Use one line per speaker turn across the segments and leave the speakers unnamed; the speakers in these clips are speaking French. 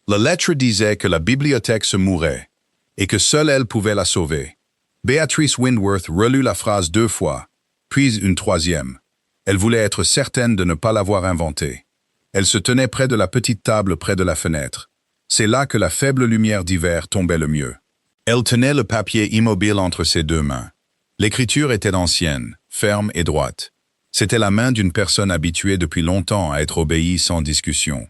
La lettre disait que la bibliothèque se mourait, et que seule elle pouvait la sauver. Beatrice Windworth relut la phrase 2 fois, puis une troisième. Elle voulait être certaine de ne pas l'avoir inventée. Elle se tenait près de la petite table près de la fenêtre. C'est là que la faible lumière d'hiver tombait le mieux. Elle tenait le papier immobile entre ses 2 mains. L'écriture était ancienne, ferme et droite. C'était la main d'une personne habituée depuis longtemps à être obéie sans discussion.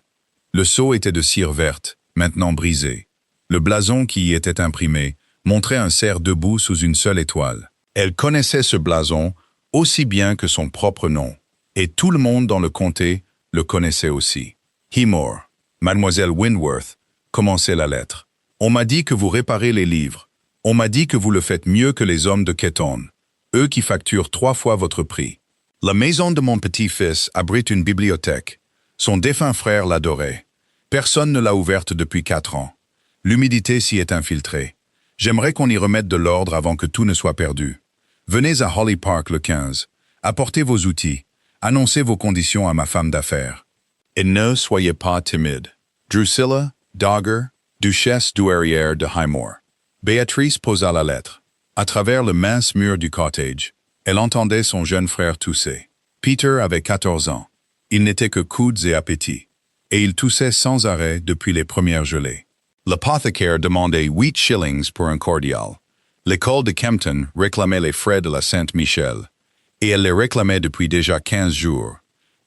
Le sceau était de cire verte, maintenant brisé. Le blason qui y était imprimé montrait un cerf debout sous une seule étoile. Elle connaissait ce blason aussi bien que son propre nom, et tout le monde dans le comté le connaissait aussi. Hemore, Mademoiselle Windworth, commençait la lettre. On m'a dit que vous réparez les livres. On m'a dit que vous le faites mieux que les hommes de Ketton, eux qui facturent 3 fois votre prix. La maison de mon petit-fils abrite une bibliothèque. Son défunt frère l'adorait. Personne ne l'a ouverte depuis 4 ans. L'humidité s'y est infiltrée. J'aimerais qu'on y remette de l'ordre avant que tout ne soit perdu. Venez à Holly Park le 15. Apportez vos outils. Annoncez vos conditions à ma femme d'affaires. Et ne soyez pas timide. Drusilla Dogger, duchesse douairière de Highmore. Béatrice posa la lettre. À travers le mince mur du cottage, elle entendait son jeune frère tousser. Peter avait 14 ans. Il n'était que coudes et appétit. Et il toussait sans arrêt depuis les premières gelées. L'apothicaire demandait 8 shillings pour un cordial. L'école de Kempton réclamait les frais de la Saint-Michel. Et elle les réclamait depuis déjà 15 jours.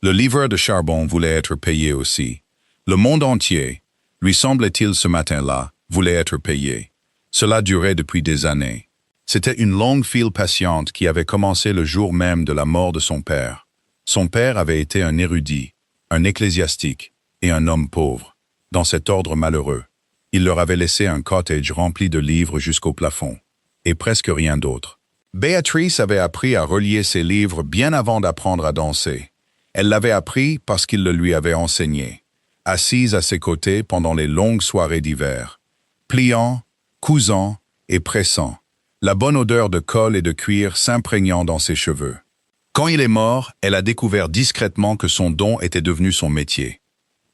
Le livreur de charbon voulait être payé aussi. Le monde entier, lui semblait-il ce matin-là, voulait être payé. Cela durait depuis des années. C'était une longue file patiente qui avait commencé le jour même de la mort de son père. Son père avait été un érudit, un ecclésiastique et un homme pauvre, dans cet ordre malheureux. Il leur avait laissé un cottage rempli de livres jusqu'au plafond, et presque rien d'autre. Béatrice avait appris à relier ses livres bien avant d'apprendre à danser. Elle l'avait appris parce qu'il le lui avait enseigné, assise à ses côtés pendant les longues soirées d'hiver, pliant, cousant et pressant, la bonne odeur de colle et de cuir s'imprégnant dans ses cheveux. Quand il est mort, elle a découvert discrètement que son don était devenu son métier.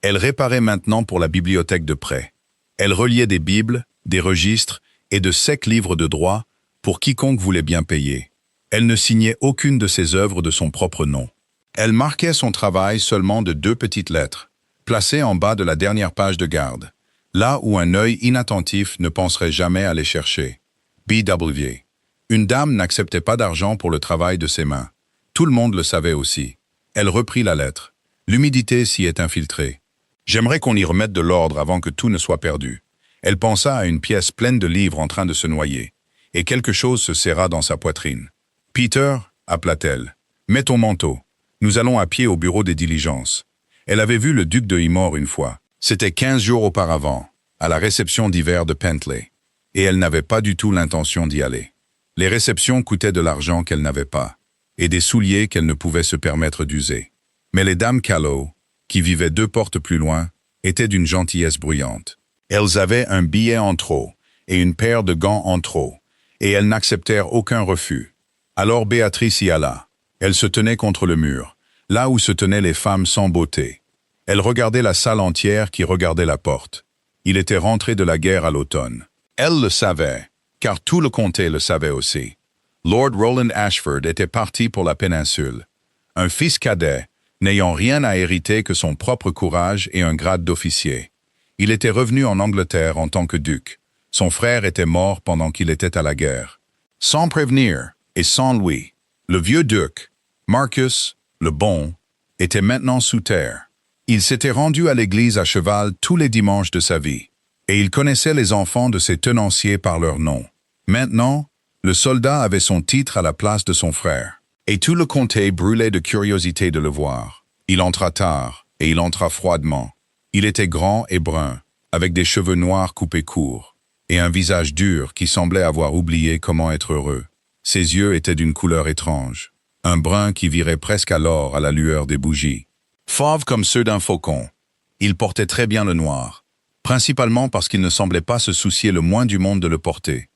Elle réparait maintenant pour la bibliothèque de près. Elle reliait des bibles, des registres et de secs livres de droit pour quiconque voulait bien payer. Elle ne signait aucune de ses œuvres de son propre nom. Elle marquait son travail seulement de 2 petites lettres, placées en bas de la dernière page de garde, là où un œil inattentif ne penserait jamais à les chercher. B.W. Une dame n'acceptait pas d'argent pour le travail de ses mains. Tout le monde le savait aussi. Elle reprit la lettre. L'humidité s'y est infiltrée. J'aimerais qu'on y remette de l'ordre avant que tout ne soit perdu. Elle pensa à une pièce pleine de livres en train de se noyer, et quelque chose se serra dans sa poitrine. Peter, appela-t-elle, mets ton manteau. Nous allons à pied au bureau des diligences. Elle avait vu le duc de Hemore une fois. C'était 15 jours auparavant, à la réception d'hiver de Pentley. Et elle n'avait pas du tout l'intention d'y aller. Les réceptions coûtaient de l'argent qu'elle n'avait pas, et des souliers qu'elle ne pouvait se permettre d'user. Mais les dames Callow, qui vivaient 2 portes plus loin, étaient d'une gentillesse bruyante. Elles avaient un billet en trop, et une paire de gants en trop, et elles n'acceptèrent aucun refus. Alors Béatrice y alla. Elle se tenait contre le mur, là où se tenaient les femmes sans beauté. Elle regardait la salle entière qui regardait la porte. Il était rentré de la guerre à l'automne. Elle le savait, car tout le comté le savait aussi. Lord Roland Ashford était parti pour la péninsule. Un fils cadet, n'ayant rien à hériter que son propre courage et un grade d'officier. Il était revenu en Angleterre en tant que duc. Son frère était mort pendant qu'il était à la guerre. Sans prévenir, et sans lui, le vieux duc, Marcus, le bon, était maintenant sous terre. Il s'était rendu à l'église à cheval tous les dimanches de sa vie, et il connaissait les enfants de ses tenanciers par leur nom. Maintenant, le soldat avait son titre à la place de son frère, et tout le comté brûlait de curiosité de le voir. Il entra tard, et il entra froidement. Il était grand et brun, avec des cheveux noirs coupés courts, et un visage dur qui semblait avoir oublié comment être heureux. Ses yeux étaient d'une couleur étrange, un brun qui virait presque à l'or à la lueur des bougies. Fauve comme ceux d'un faucon, il portait très bien le noir, principalement parce qu'il ne semblait pas se soucier le moins du monde de le porter.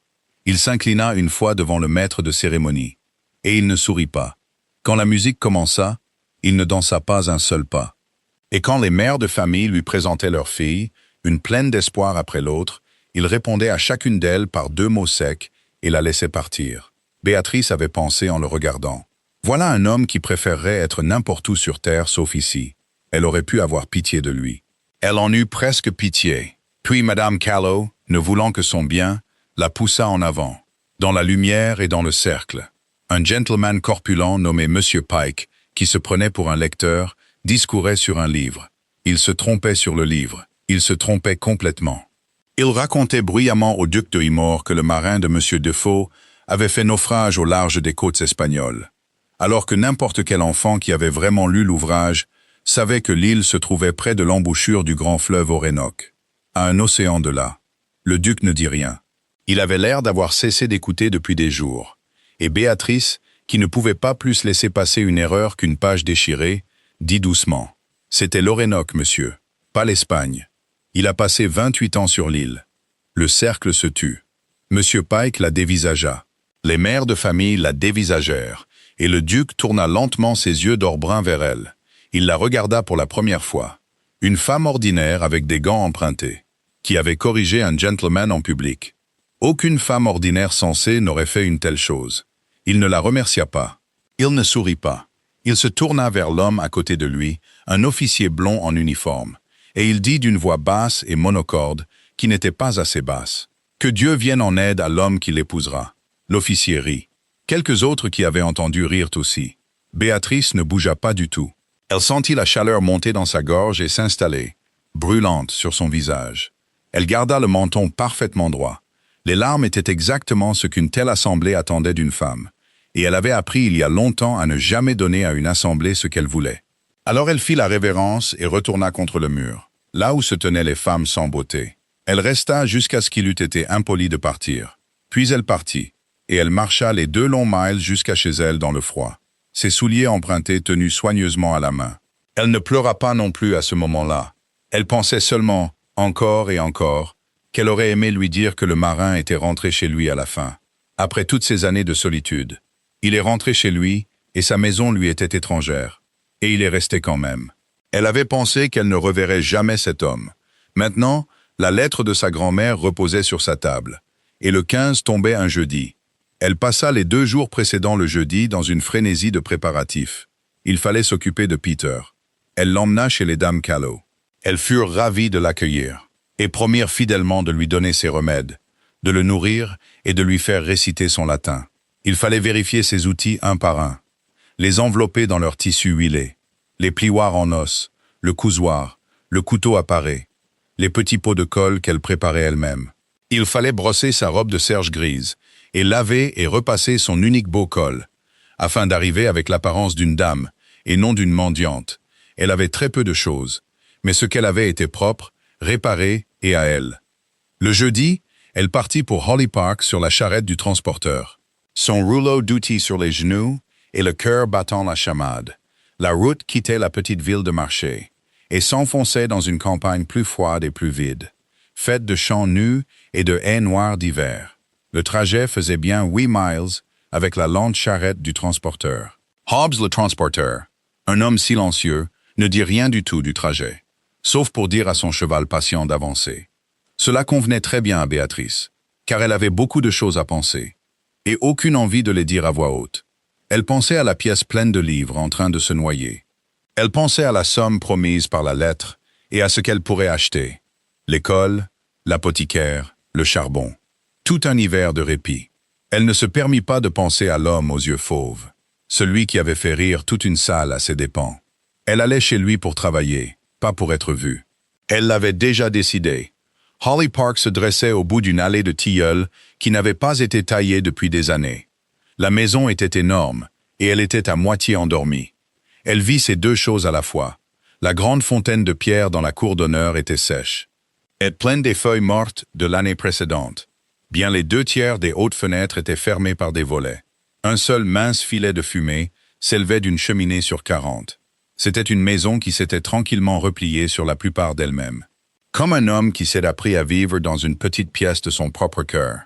Il s'inclina une fois devant le maître de cérémonie, et il ne sourit pas. Quand la musique commença, il ne dansa pas un seul pas. Et quand les mères de famille lui présentaient leurs filles, Une pleine d'espoir après l'autre, il répondait à chacune d'elles par 2 mots secs et la laissait partir. Béatrice avait pensé en le regardant. Voilà un homme qui préférerait être n'importe où sur terre sauf ici. Elle aurait pu avoir pitié de lui. Elle en eut presque pitié. Puis Madame Callow, ne voulant que son bien, la poussa en avant, dans la lumière et dans le cercle. Un gentleman corpulent nommé Monsieur Pike, qui se prenait pour un lecteur, discourait sur un livre. Il se trompait sur le livre. Il se trompait complètement. Il racontait bruyamment au duc de Himor que le marin de Monsieur Defoe avait fait naufrage au large des côtes espagnoles, alors que n'importe quel enfant qui avait vraiment lu l'ouvrage savait que l'île se trouvait près de l'embouchure du grand fleuve Orénoque, à un océan de là. Le duc ne dit rien. Il avait l'air d'avoir cessé d'écouter depuis des jours, et Béatrice, qui ne pouvait pas plus laisser passer une erreur qu'une page déchirée, dit doucement: « C'était l'Orénoque, monsieur, pas l'Espagne. Il a passé 28 ans sur l'île. » Le cercle se tut. Monsieur Pike la dévisagea. Les mères de famille la dévisagèrent, et le duc tourna lentement ses yeux d'or brun vers elle. Il la regarda pour la première fois. Une femme ordinaire avec des gants empruntés, qui avait corrigé un gentleman en public. Aucune femme ordinaire sensée n'aurait fait une telle chose. Il ne la remercia pas. Il ne sourit pas. Il se tourna vers l'homme à côté de lui, un officier blond en uniforme, et il dit d'une voix basse et monocorde, qui n'était pas assez basse: « Que Dieu vienne en aide à l'homme qui l'épousera. » L'officier rit. Quelques autres qui avaient entendu rirent aussi. Béatrice ne bougea pas du tout. Elle sentit la chaleur monter dans sa gorge et s'installer, brûlante, sur son visage. Elle garda le menton parfaitement droit. Les larmes étaient exactement ce qu'une telle assemblée attendait d'une femme, et elle avait appris il y a longtemps à ne jamais donner à une assemblée ce qu'elle voulait. Alors elle fit la révérence et retourna contre le mur, là où se tenaient les femmes sans beauté. Elle resta jusqu'à ce qu'il eût été impoli de partir. Puis elle partit, et elle marcha les 2 longs miles jusqu'à chez elle dans le froid, ses souliers empruntés tenus soigneusement à la main. Elle ne pleura pas non plus à ce moment-là. Elle pensait seulement, encore et encore, qu'elle aurait aimé lui dire que le marin était rentré chez lui à la fin. Après toutes ces années de solitude, il est rentré chez lui, et sa maison lui était étrangère. Et il est resté quand même. Elle avait pensé qu'elle ne reverrait jamais cet homme. Maintenant, la lettre de sa grand-mère reposait sur sa table, et le 15 tombait un jeudi. Elle passa les 2 jours précédant le jeudi dans une frénésie de préparatifs. Il fallait s'occuper de Peter. Elle l'emmena chez les dames Callow. Elles furent ravies de l'accueillir, et promirent fidèlement de lui donner ses remèdes, de le nourrir et de lui faire réciter son latin. Il fallait vérifier ses outils un par un, les envelopper dans leur tissu huilé, les plioirs en os, le cousoir, le couteau à parer, les petits pots de colle qu'elle préparait elle-même. Il fallait brosser sa robe de serge grise, et laver et repasser son unique beau col, afin d'arriver avec l'apparence d'une dame, et non d'une mendiante. Elle avait très peu de choses, mais ce qu'elle avait était propre, réparé et à elle. Le jeudi, elle partit pour Holly Park sur la charrette du transporteur, son rouleau d'outils sur les genoux et le cœur battant la chamade. La route quittait la petite ville de Marché et s'enfonçait dans une campagne plus froide et plus vide, faite de champs nus et de haies noires d'hiver. Le trajet faisait bien 8 miles avec la lente charrette du transporteur. Hobbs le transporteur, un homme silencieux, ne dit rien du tout du trajet, sauf pour dire à son cheval patient d'avancer. Cela convenait très bien à Béatrice, car elle avait beaucoup de choses à penser, et aucune envie de les dire à voix haute. Elle pensait à la pièce pleine de livres en train de se noyer. Elle pensait à la somme promise par la lettre et à ce qu'elle pourrait acheter. L'école, l'apothicaire, le charbon. Tout un hiver de répit. Elle ne se permit pas de penser à l'homme aux yeux fauves, celui qui avait fait rire toute une salle à ses dépens. Elle allait chez lui pour travailler, pas pour être vue. Elle l'avait déjà décidé. Holly Park se dressait au bout d'une allée de tilleuls qui n'avait pas été taillée depuis des années. La maison était énorme, et elle était à moitié endormie. Elle vit ces 2 choses à la fois. La grande fontaine de pierre dans la cour d'honneur était sèche, et pleine des feuilles mortes de l'année précédente. Bien les 2 tiers des hautes fenêtres étaient fermées par des volets. Un seul mince filet de fumée s'élevait d'une cheminée sur 40. C'était une maison qui s'était tranquillement repliée sur la plupart d'elle-même. Comme un homme qui s'est appris à vivre dans une petite pièce de son propre cœur,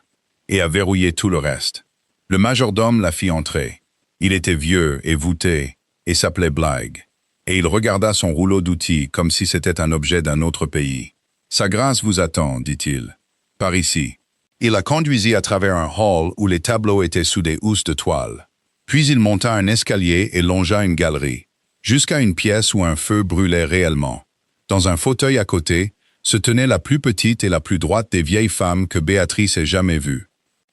et à verrouiller tout le reste. Le majordome la fit entrer. Il était vieux et voûté, et s'appelait Bligh. Et il regarda son rouleau d'outils comme si c'était un objet d'un autre pays. Sa grâce vous attend, dit-il. Par ici. Il la conduisit à travers un hall où les tableaux étaient sous des housses de toile. Puis il monta un escalier et longea une galerie, jusqu'à une pièce où un feu brûlait réellement. Dans un fauteuil à côté, se tenait la plus petite et la plus droite des vieilles femmes que Béatrice ait jamais vues.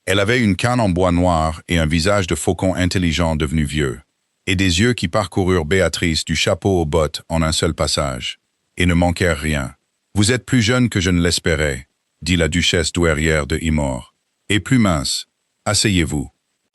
Elle avait une canne en bois noir et un visage de faucon intelligent devenu vieux, et des yeux qui parcoururent Béatrice du chapeau aux bottes en un seul passage, et ne manquèrent rien. « Vous êtes plus jeune que je ne l'espérais, » dit la duchesse douairière de Himor, « et plus mince. Asseyez-vous. »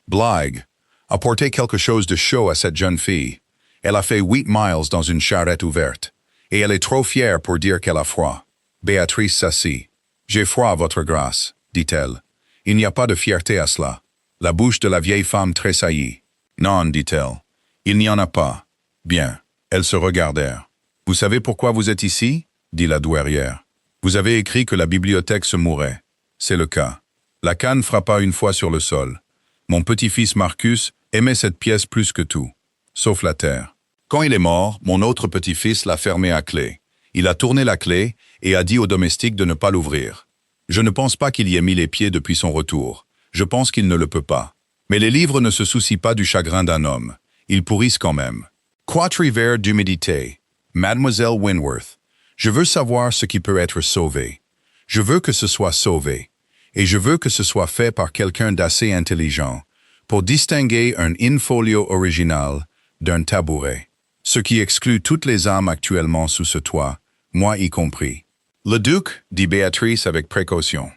Blague, apportez quelque chose de chaud à cette jeune fille. Elle a fait 8 miles dans une charrette ouverte, et elle est trop fière pour dire qu'elle a froid. Béatrice s'assit. « J'ai froid, votre grâce, » dit-elle. « Il n'y a pas de fierté à cela. » La bouche de la vieille femme tressaillit. « Non, dit-elle. Il n'y en a pas. » Bien. Elles se regardèrent. « Vous savez pourquoi vous êtes ici ?» dit la douairière. « Vous avez écrit que la bibliothèque se mourait. C'est le cas. » La canne frappa une fois sur le sol. Mon petit-fils Marcus aimait cette pièce plus que tout, sauf la terre. Quand il est mort, mon autre petit-fils l'a fermée à clé. Il a tourné la clé et a dit au domestique de ne pas l'ouvrir. Je ne pense pas qu'il y ait mis les pieds depuis son retour. Je pense qu'il ne le peut pas. Mais les livres ne se soucient pas du chagrin d'un homme. Ils pourrissent quand même. Quatrivers d'humidité. Mademoiselle Winworth. Je veux savoir ce qui peut être sauvé. Je veux que ce soit sauvé. Et je veux que ce soit fait par quelqu'un d'assez intelligent pour distinguer un in-folio original d'un tabouret. Ce qui exclut toutes les âmes actuellement sous ce toit, moi y compris. Le duc, dit Béatrice avec précaution.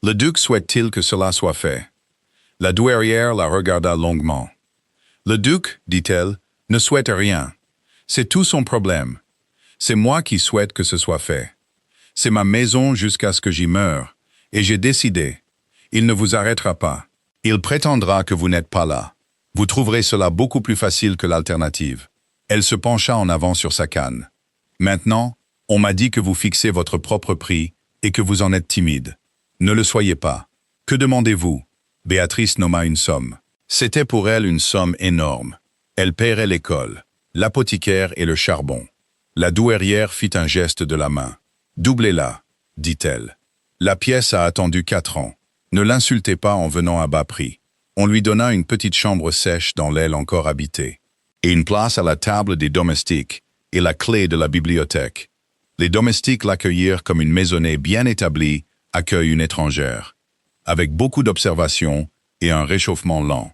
Le duc souhaite-t-il que cela soit fait? La douairière la regarda longuement. Le duc, dit-elle, ne souhaite rien. C'est tout son problème. C'est moi qui souhaite que ce soit fait. C'est ma maison jusqu'à ce que j'y meure, et j'ai décidé. Il ne vous arrêtera pas. Il prétendra que vous n'êtes pas là. Vous trouverez cela beaucoup plus facile que l'alternative. Elle se pencha en avant sur sa canne. Maintenant, on m'a dit que vous fixez votre propre prix et que vous en êtes timide. Ne le soyez pas. Que demandez-vous? Béatrice nomma une somme. C'était pour elle une somme énorme. Elle paierait l'école, l'apothicaire et le charbon. La douairière fit un geste de la main. « Doublez-la, dit-elle. La pièce a attendu 4 ans. Ne l'insultez pas en venant à bas prix. » On lui donna une petite chambre sèche dans l'aile encore habitée, et une place à la table des domestiques et la clé de la bibliothèque. Les domestiques l'accueillirent comme une maisonnée bien établie accueille une étrangère, avec beaucoup d'observation et un réchauffement lent.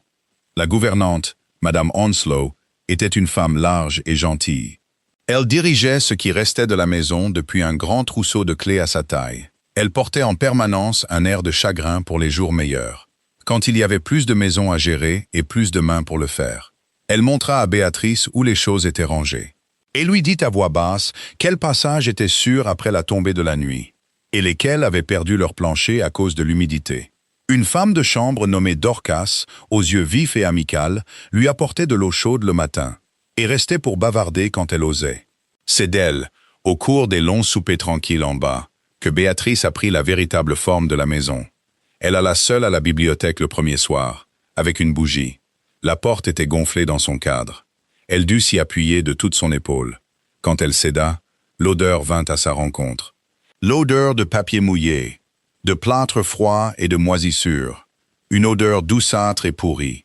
La gouvernante, Madame Onslow, était une femme large et gentille. Elle dirigeait ce qui restait de la maison depuis un grand trousseau de clés à sa taille. Elle portait en permanence un air de chagrin pour les jours meilleurs, quand il y avait plus de maisons à gérer et plus de mains pour le faire. Elle montra à Béatrice où les choses étaient rangées, et lui dit à voix basse quels passages étaient sûrs après la tombée de la nuit, et lesquels avaient perdu leur plancher à cause de l'humidité. Une femme de chambre nommée Dorcas, aux yeux vifs et amicales, lui apportait de l'eau chaude le matin, et restait pour bavarder quand elle osait. C'est d'elle, au cours des longs soupers tranquilles en bas, que Béatrice apprit la véritable forme de la maison. Elle alla seule à la bibliothèque le premier soir, avec une bougie. La porte était gonflée dans son cadre. Elle dut s'y appuyer de toute son épaule. Quand elle céda, l'odeur vint à sa rencontre. L'odeur de papier mouillé, de plâtre froid et de moisissure. Une odeur douceâtre et pourrie.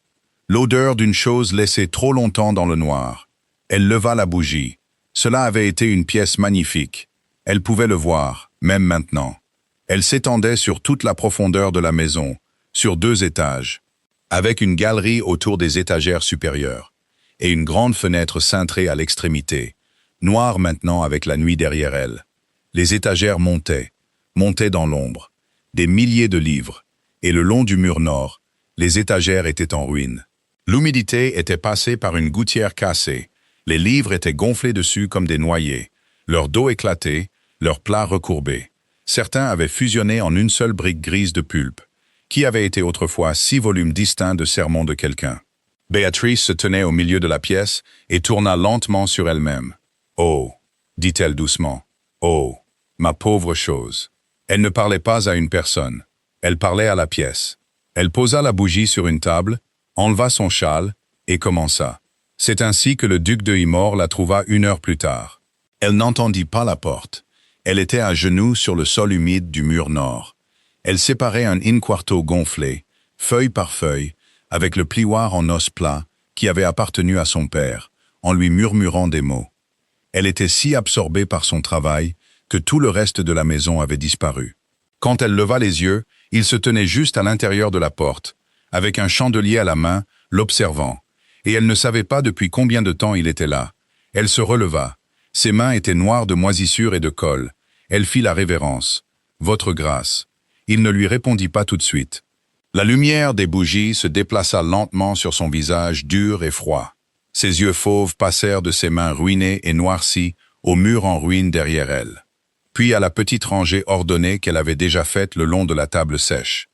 L'odeur d'une chose laissée trop longtemps dans le noir. Elle leva la bougie. Cela avait été une pièce magnifique. Elle pouvait le voir, même maintenant. Elle s'étendait sur toute la profondeur de la maison, sur 2 étages, avec une galerie autour des étagères supérieures, et une grande fenêtre cintrée à l'extrémité, noire maintenant avec la nuit derrière elle. Les étagères montaient dans l'ombre, des milliers de livres, et le long du mur nord, les étagères étaient en ruine. L'humidité était passée par une gouttière cassée, les livres étaient gonflés dessus comme des noyers, leur dos éclaté, leurs plats recourbés. Certains avaient fusionné en une seule brique grise de pulpe, qui avait été autrefois 6 volumes distincts de sermons de quelqu'un. Béatrice se tenait au milieu de la pièce et tourna lentement sur elle-même. « Oh » dit-elle doucement. « Oh, ma pauvre chose !» Elle ne parlait pas à une personne. Elle parlait à la pièce. Elle posa la bougie sur une table, enleva son châle et commença. C'est ainsi que le duc de Himor la trouva 1 heure plus tard. Elle n'entendit pas la porte. Elle était à genoux sur le sol humide du mur nord. Elle séparait un in-quarto gonflé, feuille par feuille, avec le plioir en os plat qui avait appartenu à son père, en lui murmurant des mots. Elle était si absorbée par son travail que tout le reste de la maison avait disparu. Quand elle leva les yeux, il se tenait juste à l'intérieur de la porte, avec un chandelier à la main, l'observant, et elle ne savait pas depuis combien de temps il était là. Elle se releva. Ses mains étaient noires de moisissure et de colle. Elle fit la révérence. « Votre grâce ». Il ne lui répondit pas tout de suite. La lumière des bougies se déplaça lentement sur son visage dur et froid. Ses yeux fauves passèrent de ses mains ruinées et noircies au mur en ruine derrière elle, puis à la petite rangée ordonnée qu'elle avait déjà faite le long de la table sèche.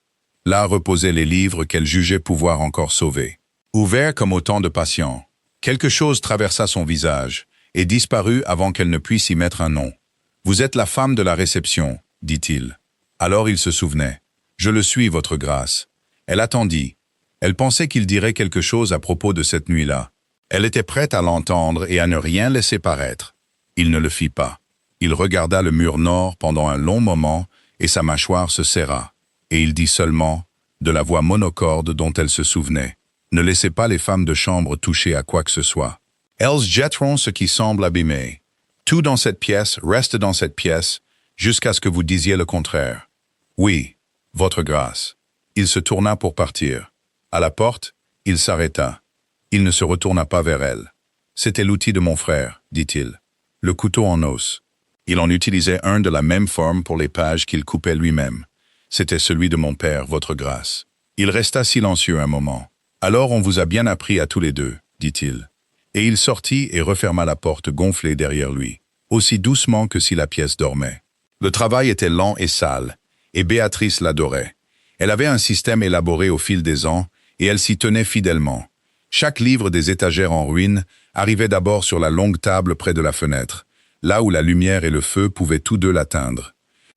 Là reposaient les livres qu'elle jugeait pouvoir encore sauver. Ouverts comme autant de patients, quelque chose traversa son visage et disparut avant qu'elle ne puisse y mettre un nom. « Vous êtes la femme de la réception, » dit-il. Alors il se souvenait. « Je le suis, votre grâce. » Elle attendit. Elle pensait qu'il dirait quelque chose à propos de cette nuit-là. Elle était prête à l'entendre et à ne rien laisser paraître. Il ne le fit pas. Il regarda le mur nord pendant un long moment et sa mâchoire se serra. Et il dit seulement, de la voix monocorde dont elle se souvenait, « Ne laissez pas les femmes de chambre toucher à quoi que ce soit. Elles jetteront ce qui semble abîmé. Tout dans cette pièce reste dans cette pièce jusqu'à ce que vous disiez le contraire. Oui, votre grâce. » Il se tourna pour partir. À la porte, il s'arrêta. Il ne se retourna pas vers elle. « C'était l'outil de mon frère, dit-il. Le couteau en os. Il en utilisait un de la même forme pour les pages qu'il coupait lui-même. C'était celui de mon père, votre grâce. » Il resta silencieux un moment. « Alors on vous a bien appris à tous les deux, dit-il. » Et il sortit et referma la porte gonflée derrière lui, aussi doucement que si la pièce dormait. Le travail était lent et sale, et Béatrice l'adorait. Elle avait un système élaboré au fil des ans, et elle s'y tenait fidèlement. Chaque livre des étagères en ruine arrivait d'abord sur la longue table près de la fenêtre, là où la lumière et le feu pouvaient tous deux l'atteindre.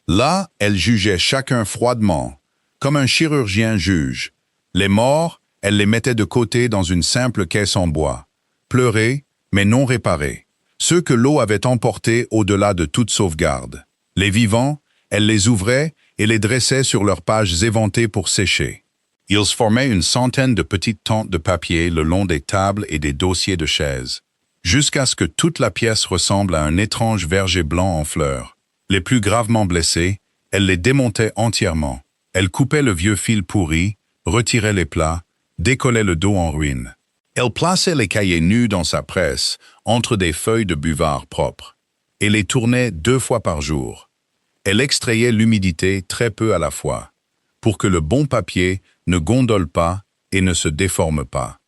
Là, elle jugeait chacun froidement, comme un chirurgien juge. Les morts, elle les mettait de côté dans une simple caisse en bois, pleurés, mais non réparés. Ceux que l'eau avait emportés au-delà de toute sauvegarde. Les vivants, elle les ouvrait et les dressait sur leurs pages éventées pour sécher. Ils formaient une centaine de petites tentes de papier le long des tables et des dossiers de chaises, jusqu'à ce que toute la pièce ressemble à un étrange verger blanc en fleurs. Les plus gravement blessés, elle les démontait entièrement. Elle coupait le vieux fil pourri, retirait les plats, décollait le dos en ruine. Elle plaçait les cahiers nus dans sa presse, entre des feuilles de buvard propres, et les tournait 2 fois par jour. Elle extrayait l'humidité très peu à la fois, pour que le bon papier ne gondole pas et ne se déforme pas.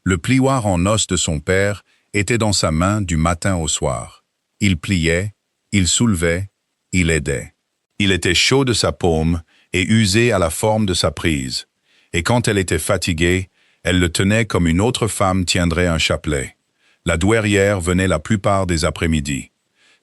Le plioir en os de son père était dans sa main du matin au soir. Il pliait, il soulevait, il aidait. Il était chaud de sa paume et usé à la forme de sa prise, et quand elle était fatiguée, elle le tenait comme une autre femme tiendrait un chapelet. La douairière venait la plupart des après-midi,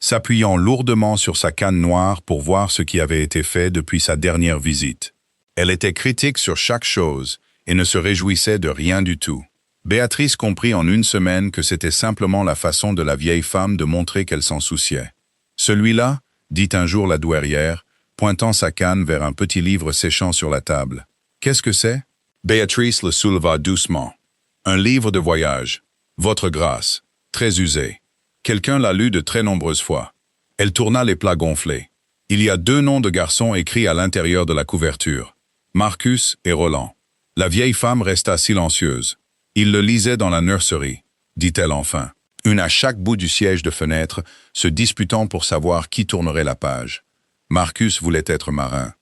s'appuyant lourdement sur sa canne noire pour voir ce qui avait été fait depuis sa dernière visite. Elle était critique sur chaque chose et ne se réjouissait de rien du tout. Béatrice comprit en une semaine que c'était simplement la façon de la vieille femme de montrer qu'elle s'en souciait. « Celui-là » dit un jour la douairière, pointant sa canne vers un petit livre séchant sur la table. « Qu'est-ce que c'est » Béatrice le souleva doucement. « Un livre de voyage. Votre grâce. Très usé. Quelqu'un l'a lu de très nombreuses fois. » Elle tourna les plats gonflés. Il y a 2 noms de garçons écrits à l'intérieur de la couverture. Marcus et Roland. La vieille femme resta silencieuse. Il le lisait dans la nurserie, dit-elle enfin. Une à chaque bout du siège de fenêtre, se disputant pour savoir qui tournerait la page. Marcus voulait être marin.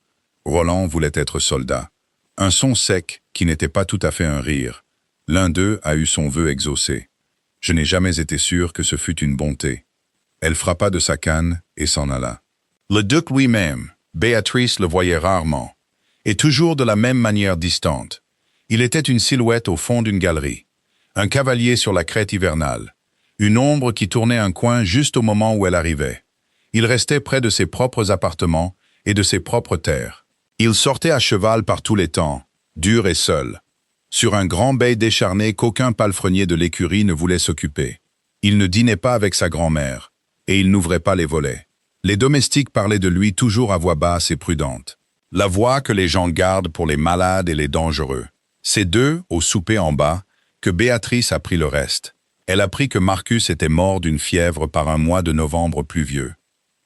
Roland voulait être soldat. Un son sec qui n'était pas tout à fait un rire. L'un d'eux a eu son vœu exaucé. Je n'ai jamais été sûr que ce fût une bonté. Elle frappa de sa canne et s'en alla. Le duc lui-même, Béatrice le voyait rarement, et toujours de la même manière distante. Il était une silhouette au fond d'une galerie, un cavalier sur la crête hivernale, une ombre qui tournait un coin juste au moment où elle arrivait. Il restait près de ses propres appartements et de ses propres terres. Il sortait à cheval par tous les temps, dur et seul, sur un grand beil décharné qu'aucun palefrenier de l'écurie ne voulait s'occuper. Il ne dînait pas avec sa grand-mère, et il n'ouvrait pas les volets. Les domestiques parlaient de lui toujours à voix basse et prudente. La voix que les gens gardent pour les malades et les dangereux. C'est d'eux, au souper en bas, que Béatrice apprit le reste. Elle apprit que Marcus était mort d'une fièvre par un mois de novembre pluvieux.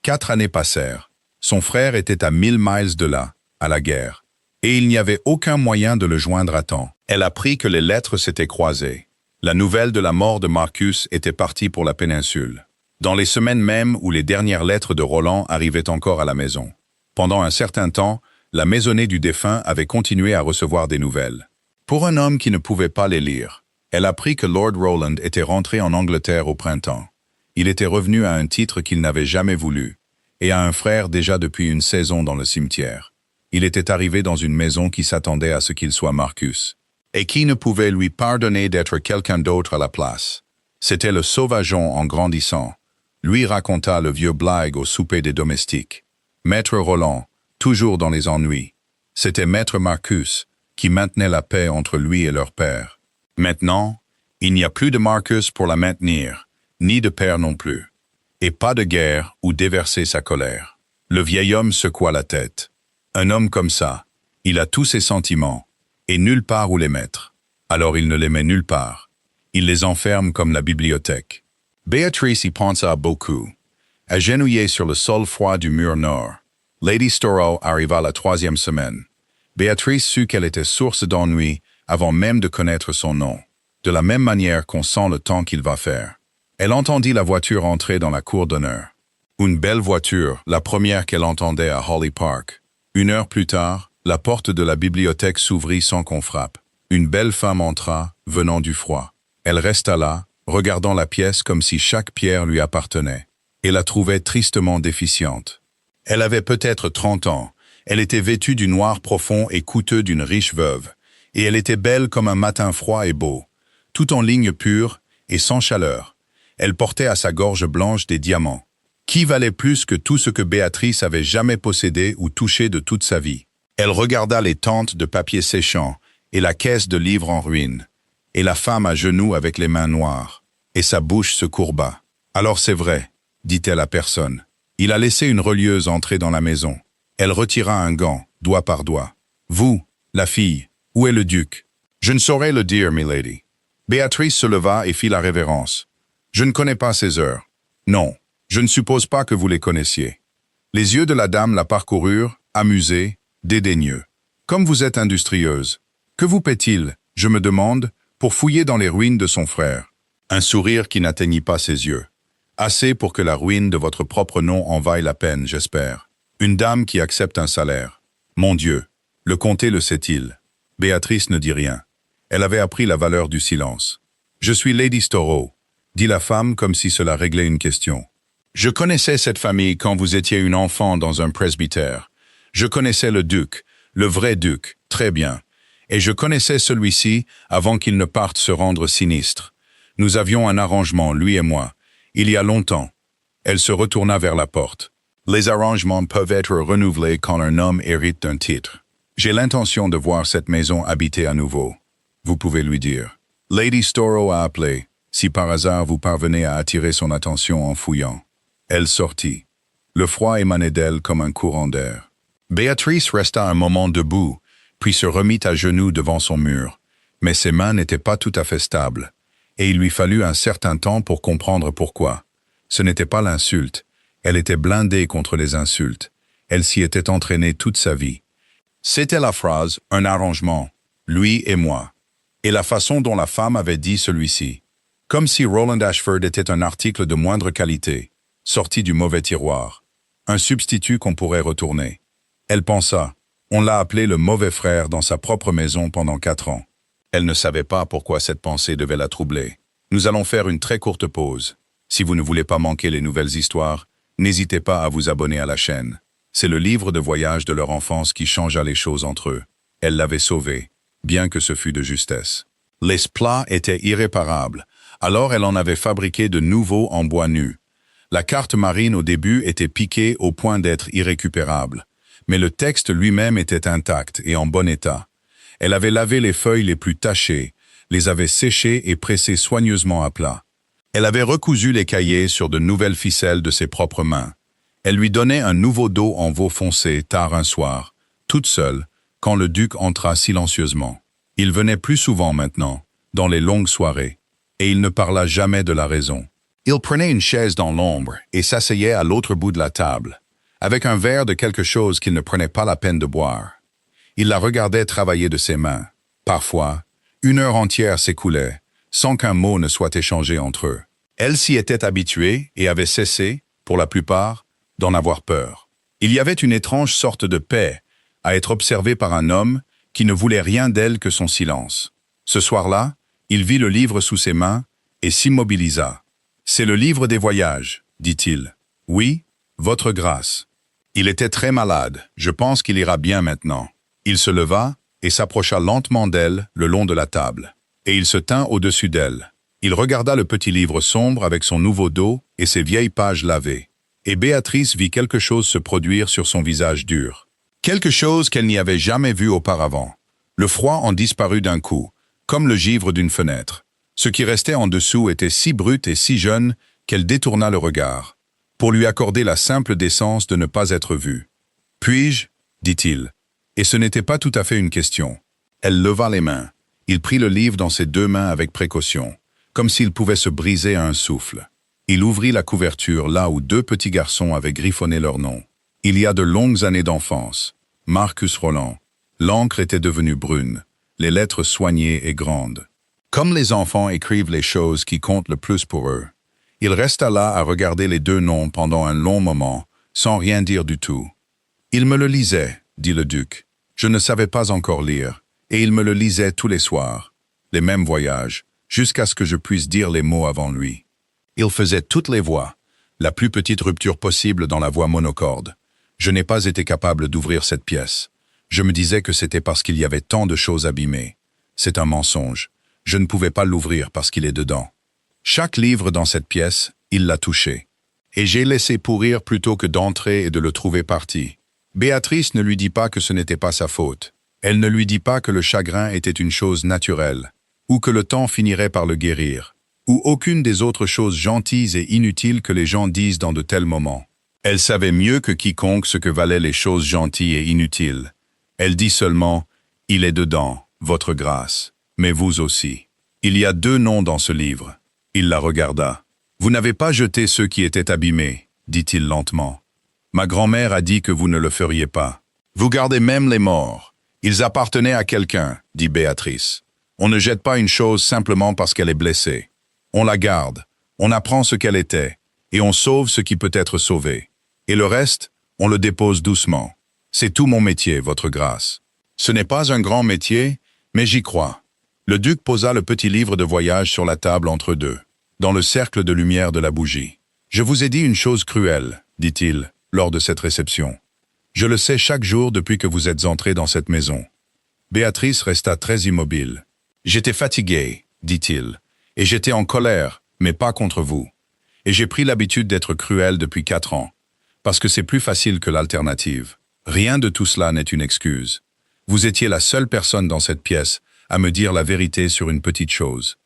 4 années passèrent. Son frère était à 1000 miles de là, à la guerre. Et il n'y avait aucun moyen de le joindre à temps. Elle apprit que les lettres s'étaient croisées. La nouvelle de la mort de Marcus était partie pour la péninsule. Dans les semaines mêmes où les dernières lettres de Roland arrivaient encore à la maison. Pendant un certain temps, la maisonnée du défunt avait continué à recevoir des nouvelles. Pour un homme qui ne pouvait pas les lire, elle apprit que Lord Roland était rentré en Angleterre au printemps. Il était revenu à un titre qu'il n'avait jamais voulu, et à un frère déjà depuis une saison dans le cimetière. Il était arrivé dans une maison qui s'attendait à ce qu'il soit Marcus, et qui ne pouvait lui pardonner d'être quelqu'un d'autre à la place. C'était le sauvageon en grandissant. Lui raconta le vieux blague au souper des domestiques. Maître Roland, toujours dans les ennuis. C'était Maître Marcus, qui maintenait la paix entre lui et leur père. Maintenant, il n'y a plus de Marcus pour la maintenir, ni de père non plus. Et pas de guerre où déverser sa colère. Le vieil homme secoua la tête. Un homme comme ça, il a tous ses sentiments, et nulle part où les mettre. Alors il ne les met nulle part. Il les enferme comme la bibliothèque. Béatrice y pensa beaucoup. Agenouillée sur le sol froid du mur nord, Lady Storrow arriva la 3e semaine. Béatrice sut qu'elle était source d'ennui avant même de connaître son nom, de la même manière qu'on sent le temps qu'il va faire. Elle entendit la voiture entrer dans la cour d'honneur. Une belle voiture, la première qu'elle entendait à Holly Park. 1 heure plus tard, la porte de la bibliothèque s'ouvrit sans qu'on frappe. Une belle femme entra, venant du froid. Elle resta là, regardant la pièce comme si chaque pierre lui appartenait, et la trouvait tristement déficiente. Elle avait peut-être 30 ans, elle était vêtue du noir profond et coûteux d'une riche veuve, et elle était belle comme un matin froid et beau, tout en lignes pures et sans chaleur. Elle portait à sa gorge blanche des diamants, qui valaient plus que tout ce que Béatrice avait jamais possédé ou touché de toute sa vie. Elle regarda les tentes de papier séchant et la caisse de livres en ruine, et la femme à genoux avec les mains noires, et sa bouche se courba. « Alors c'est vrai, dit-elle à personne. Il a laissé une relieuse entrer dans la maison. Elle retira un gant, doigt par doigt. Vous, la fille, où est le duc? Je ne saurais le dire, milady. Béatrice se leva et fit la révérence. Je ne connais pas ces heures. Non, je ne suppose pas que vous les connaissiez. Les yeux de la dame la parcoururent, amusés, dédaigneux. Comme vous êtes industrieuse. Que vous paie-t-il, je me demande, pour fouiller dans les ruines de son frère? Un sourire qui n'atteignit pas ses yeux. Assez pour que la ruine de votre propre nom en vaille la peine, j'espère. Une dame qui accepte un salaire. Mon Dieu, le comté le sait-il? Béatrice ne dit rien. Elle avait appris la valeur du silence. Je suis Lady Storrow, dit la femme comme si cela réglait une question. Je connaissais cette famille quand vous étiez une enfant dans un presbytère. Je connaissais le duc, le vrai duc, très bien. Et je connaissais celui-ci avant qu'il ne parte se rendre sinistre. Nous avions un arrangement, lui et moi, il y a longtemps. Elle se retourna vers la porte. Les arrangements peuvent être renouvelés quand un homme hérite d'un titre. J'ai l'intention de voir cette maison habitée à nouveau. Vous pouvez lui dire. Lady Storrow a appelé, si par hasard vous parvenez à attirer son attention en fouillant. Elle sortit. Le froid émanait d'elle comme un courant d'air. Béatrice resta un moment debout, puis se remit à genoux devant son mur. Mais ses mains n'étaient pas tout à fait stables, et il lui fallut un certain temps pour comprendre pourquoi. Ce n'était pas l'insulte. Elle était blindée contre les insultes. Elle s'y était entraînée toute sa vie. C'était la phrase « un arrangement », lui et moi, et la façon dont la femme avait dit celui-ci. Comme si Roland Ashford était un article de moindre qualité, sorti du mauvais tiroir, un substitut qu'on pourrait retourner. Elle pensa, on l'a appelé le mauvais frère dans sa propre maison pendant 4 ans. Elle ne savait pas pourquoi cette pensée devait la troubler. Nous allons faire une très courte pause. Si vous ne voulez pas manquer les nouvelles histoires, n'hésitez pas à vous abonner à la chaîne. C'est le livre de voyage de leur enfance qui changea les choses entre eux. Elle l'avait sauvé, bien que ce fût de justesse. Les plats étaient irréparables, alors elle en avait fabriqué de nouveaux en bois nu. La carte marine au début était piquée au point d'être irrécupérable, mais le texte lui-même était intact et en bon état. Elle avait lavé les feuilles les plus tachées, les avait séchées et pressées soigneusement à plat. Elle avait recousu les cahiers sur de nouvelles ficelles de ses propres mains, Elle lui donnait un nouveau dos en veau foncé tard un soir, toute seule, quand le duc entra silencieusement. Il venait plus souvent maintenant, dans les longues soirées, et il ne parla jamais de la raison. Il prenait une chaise dans l'ombre et s'asseyait à l'autre bout de la table, avec un verre de quelque chose qu'il ne prenait pas la peine de boire. Il la regardait travailler de ses mains. Parfois, 1 heure entière s'écoulait, sans qu'un mot ne soit échangé entre eux. Elle s'y était habituée et avait cessé, pour la plupart, d'en avoir peur. Il y avait une étrange sorte de paix à être observé par un homme qui ne voulait rien d'elle que son silence. Ce soir-là, il vit le livre sous ses mains et s'immobilisa. « C'est le livre des voyages, dit-il. Oui, votre grâce. Il était très malade, je pense qu'il ira bien maintenant. » Il se leva et s'approcha lentement d'elle le long de la table. Et il se tint au-dessus d'elle. Il regarda le petit livre sombre avec son nouveau dos et ses vieilles pages lavées. Et Béatrice vit quelque chose se produire sur son visage dur. Quelque chose qu'elle n'y avait jamais vu auparavant. Le froid en disparut d'un coup, comme le givre d'une fenêtre. Ce qui restait en dessous était si brut et si jeune qu'elle détourna le regard, pour lui accorder la simple décence de ne pas être vue. « Puis-je » dit-il. Et ce n'était pas tout à fait une question. Elle leva les mains. Il prit le livre dans ses 2 mains avec précaution, comme s'il pouvait se briser à un souffle. Il ouvrit la couverture là où 2 petits garçons avaient griffonné leur nom. Il y a de longues années d'enfance. Marcus Roland. L'encre était devenue brune, les lettres soignées et grandes. Comme les enfants écrivent les choses qui comptent le plus pour eux. Il resta là à regarder les 2 noms pendant un long moment, sans rien dire du tout. « Il me le lisait », dit le duc. « Je ne savais pas encore lire, et il me le lisait tous les soirs. Les mêmes voyages, jusqu'à ce que je puisse dire les mots avant lui. Il faisait toutes les voix, la plus petite rupture possible dans la voix monocorde. Je n'ai pas été capable d'ouvrir cette pièce. Je me disais que c'était parce qu'il y avait tant de choses abîmées. C'est un mensonge. Je ne pouvais pas l'ouvrir parce qu'il est dedans. Chaque livre dans cette pièce, il l'a touché. Et j'ai laissé pourrir plutôt que d'entrer et de le trouver parti. Béatrice ne lui dit pas que ce n'était pas sa faute. Elle ne lui dit pas que le chagrin était une chose naturelle, ou que le temps finirait par le guérir, ou aucune des autres choses gentilles et inutiles que les gens disent dans de tels moments. Elle savait mieux que quiconque ce que valaient les choses gentilles et inutiles. Elle dit seulement « Il est dedans, votre grâce, mais vous aussi. Il y a 2 noms dans ce livre. » Il la regarda. « Vous n'avez pas jeté ceux qui étaient abîmés, dit-il lentement. Ma grand-mère a dit que vous ne le feriez pas. Vous gardez même les morts. Ils appartenaient à quelqu'un, dit Béatrice. On ne jette pas une chose simplement parce qu'elle est blessée. On la garde, on apprend ce qu'elle était, et on sauve ce qui peut être sauvé. Et le reste, on le dépose doucement. C'est tout mon métier, votre grâce. Ce n'est pas un grand métier, mais j'y crois. » Le duc posa le petit livre de voyage sur la table entre 2, dans le cercle de lumière de la bougie. « Je vous ai dit une chose cruelle, dit-il, lors de cette réception. Je le sais chaque jour depuis que vous êtes entré dans cette maison. » Béatrice resta très immobile. « J'étais fatigué, dit-il, et j'étais en colère, mais pas contre vous. Et j'ai pris l'habitude d'être cruel depuis 4 ans, parce que c'est plus facile que l'alternative. Rien de tout cela n'est une excuse. Vous étiez la seule personne dans cette pièce à me dire la vérité sur une petite chose.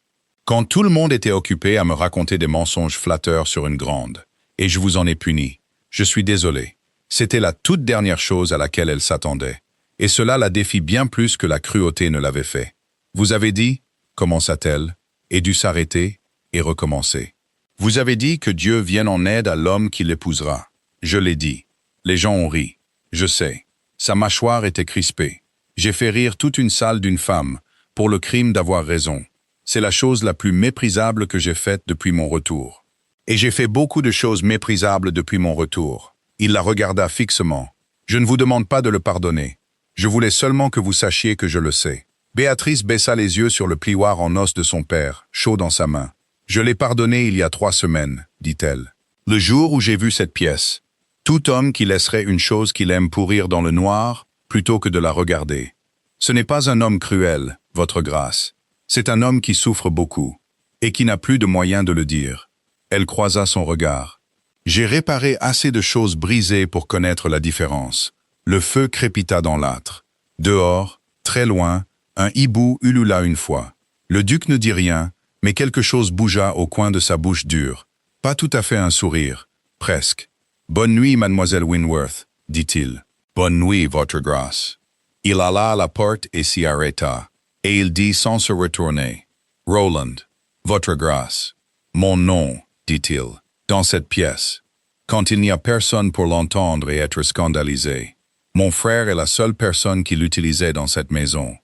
Quand tout le monde était occupé à me raconter des mensonges flatteurs sur une grande, et je vous en ai puni. Je suis désolé. C'était la toute dernière chose à laquelle elle s'attendait, et cela la défie bien plus que la cruauté ne l'avait fait. Vous avez dit, commença-t-elle, et dû s'arrêter et recommencer. Vous avez dit que Dieu vienne en aide à l'homme qui l'épousera. Je l'ai dit. Les gens ont ri. Je sais. Sa mâchoire était crispée. J'ai fait rire toute une salle d'une femme, pour le crime d'avoir raison. C'est la chose la plus méprisable que j'ai faite depuis mon retour. Et j'ai fait beaucoup de choses méprisables depuis mon retour. Il la regarda fixement. Je ne vous demande pas de le pardonner. Je voulais seulement que vous sachiez que je le sais. Béatrice baissa les yeux sur le plioir en os de son père, chaud dans sa main. Je l'ai pardonné il y a 3 semaines, dit-elle. Le jour où j'ai vu cette pièce. Tout homme qui laisserait une chose qu'il aime pourrir dans le noir, plutôt que de la regarder. Ce n'est pas un homme cruel, votre grâce. C'est un homme qui souffre beaucoup, et qui n'a plus de moyens de le dire. Elle croisa son regard. J'ai réparé assez de choses brisées pour connaître la différence. Le feu crépita dans l'âtre. Dehors, très loin, un hibou ulula une fois. Le duc ne dit rien, mais quelque chose bougea au coin de sa bouche dure. Pas tout à fait un sourire, presque. Bonne nuit, mademoiselle Wentworth, dit-il. Bonne nuit, votre grâce. Il alla à la porte et s'y arrêta, et il dit sans se retourner. Roland, votre grâce. Mon nom, dit-il, dans cette pièce. Quand il n'y a personne pour l'entendre et être scandalisé. Mon frère est la seule personne qui l'utilisait dans cette maison,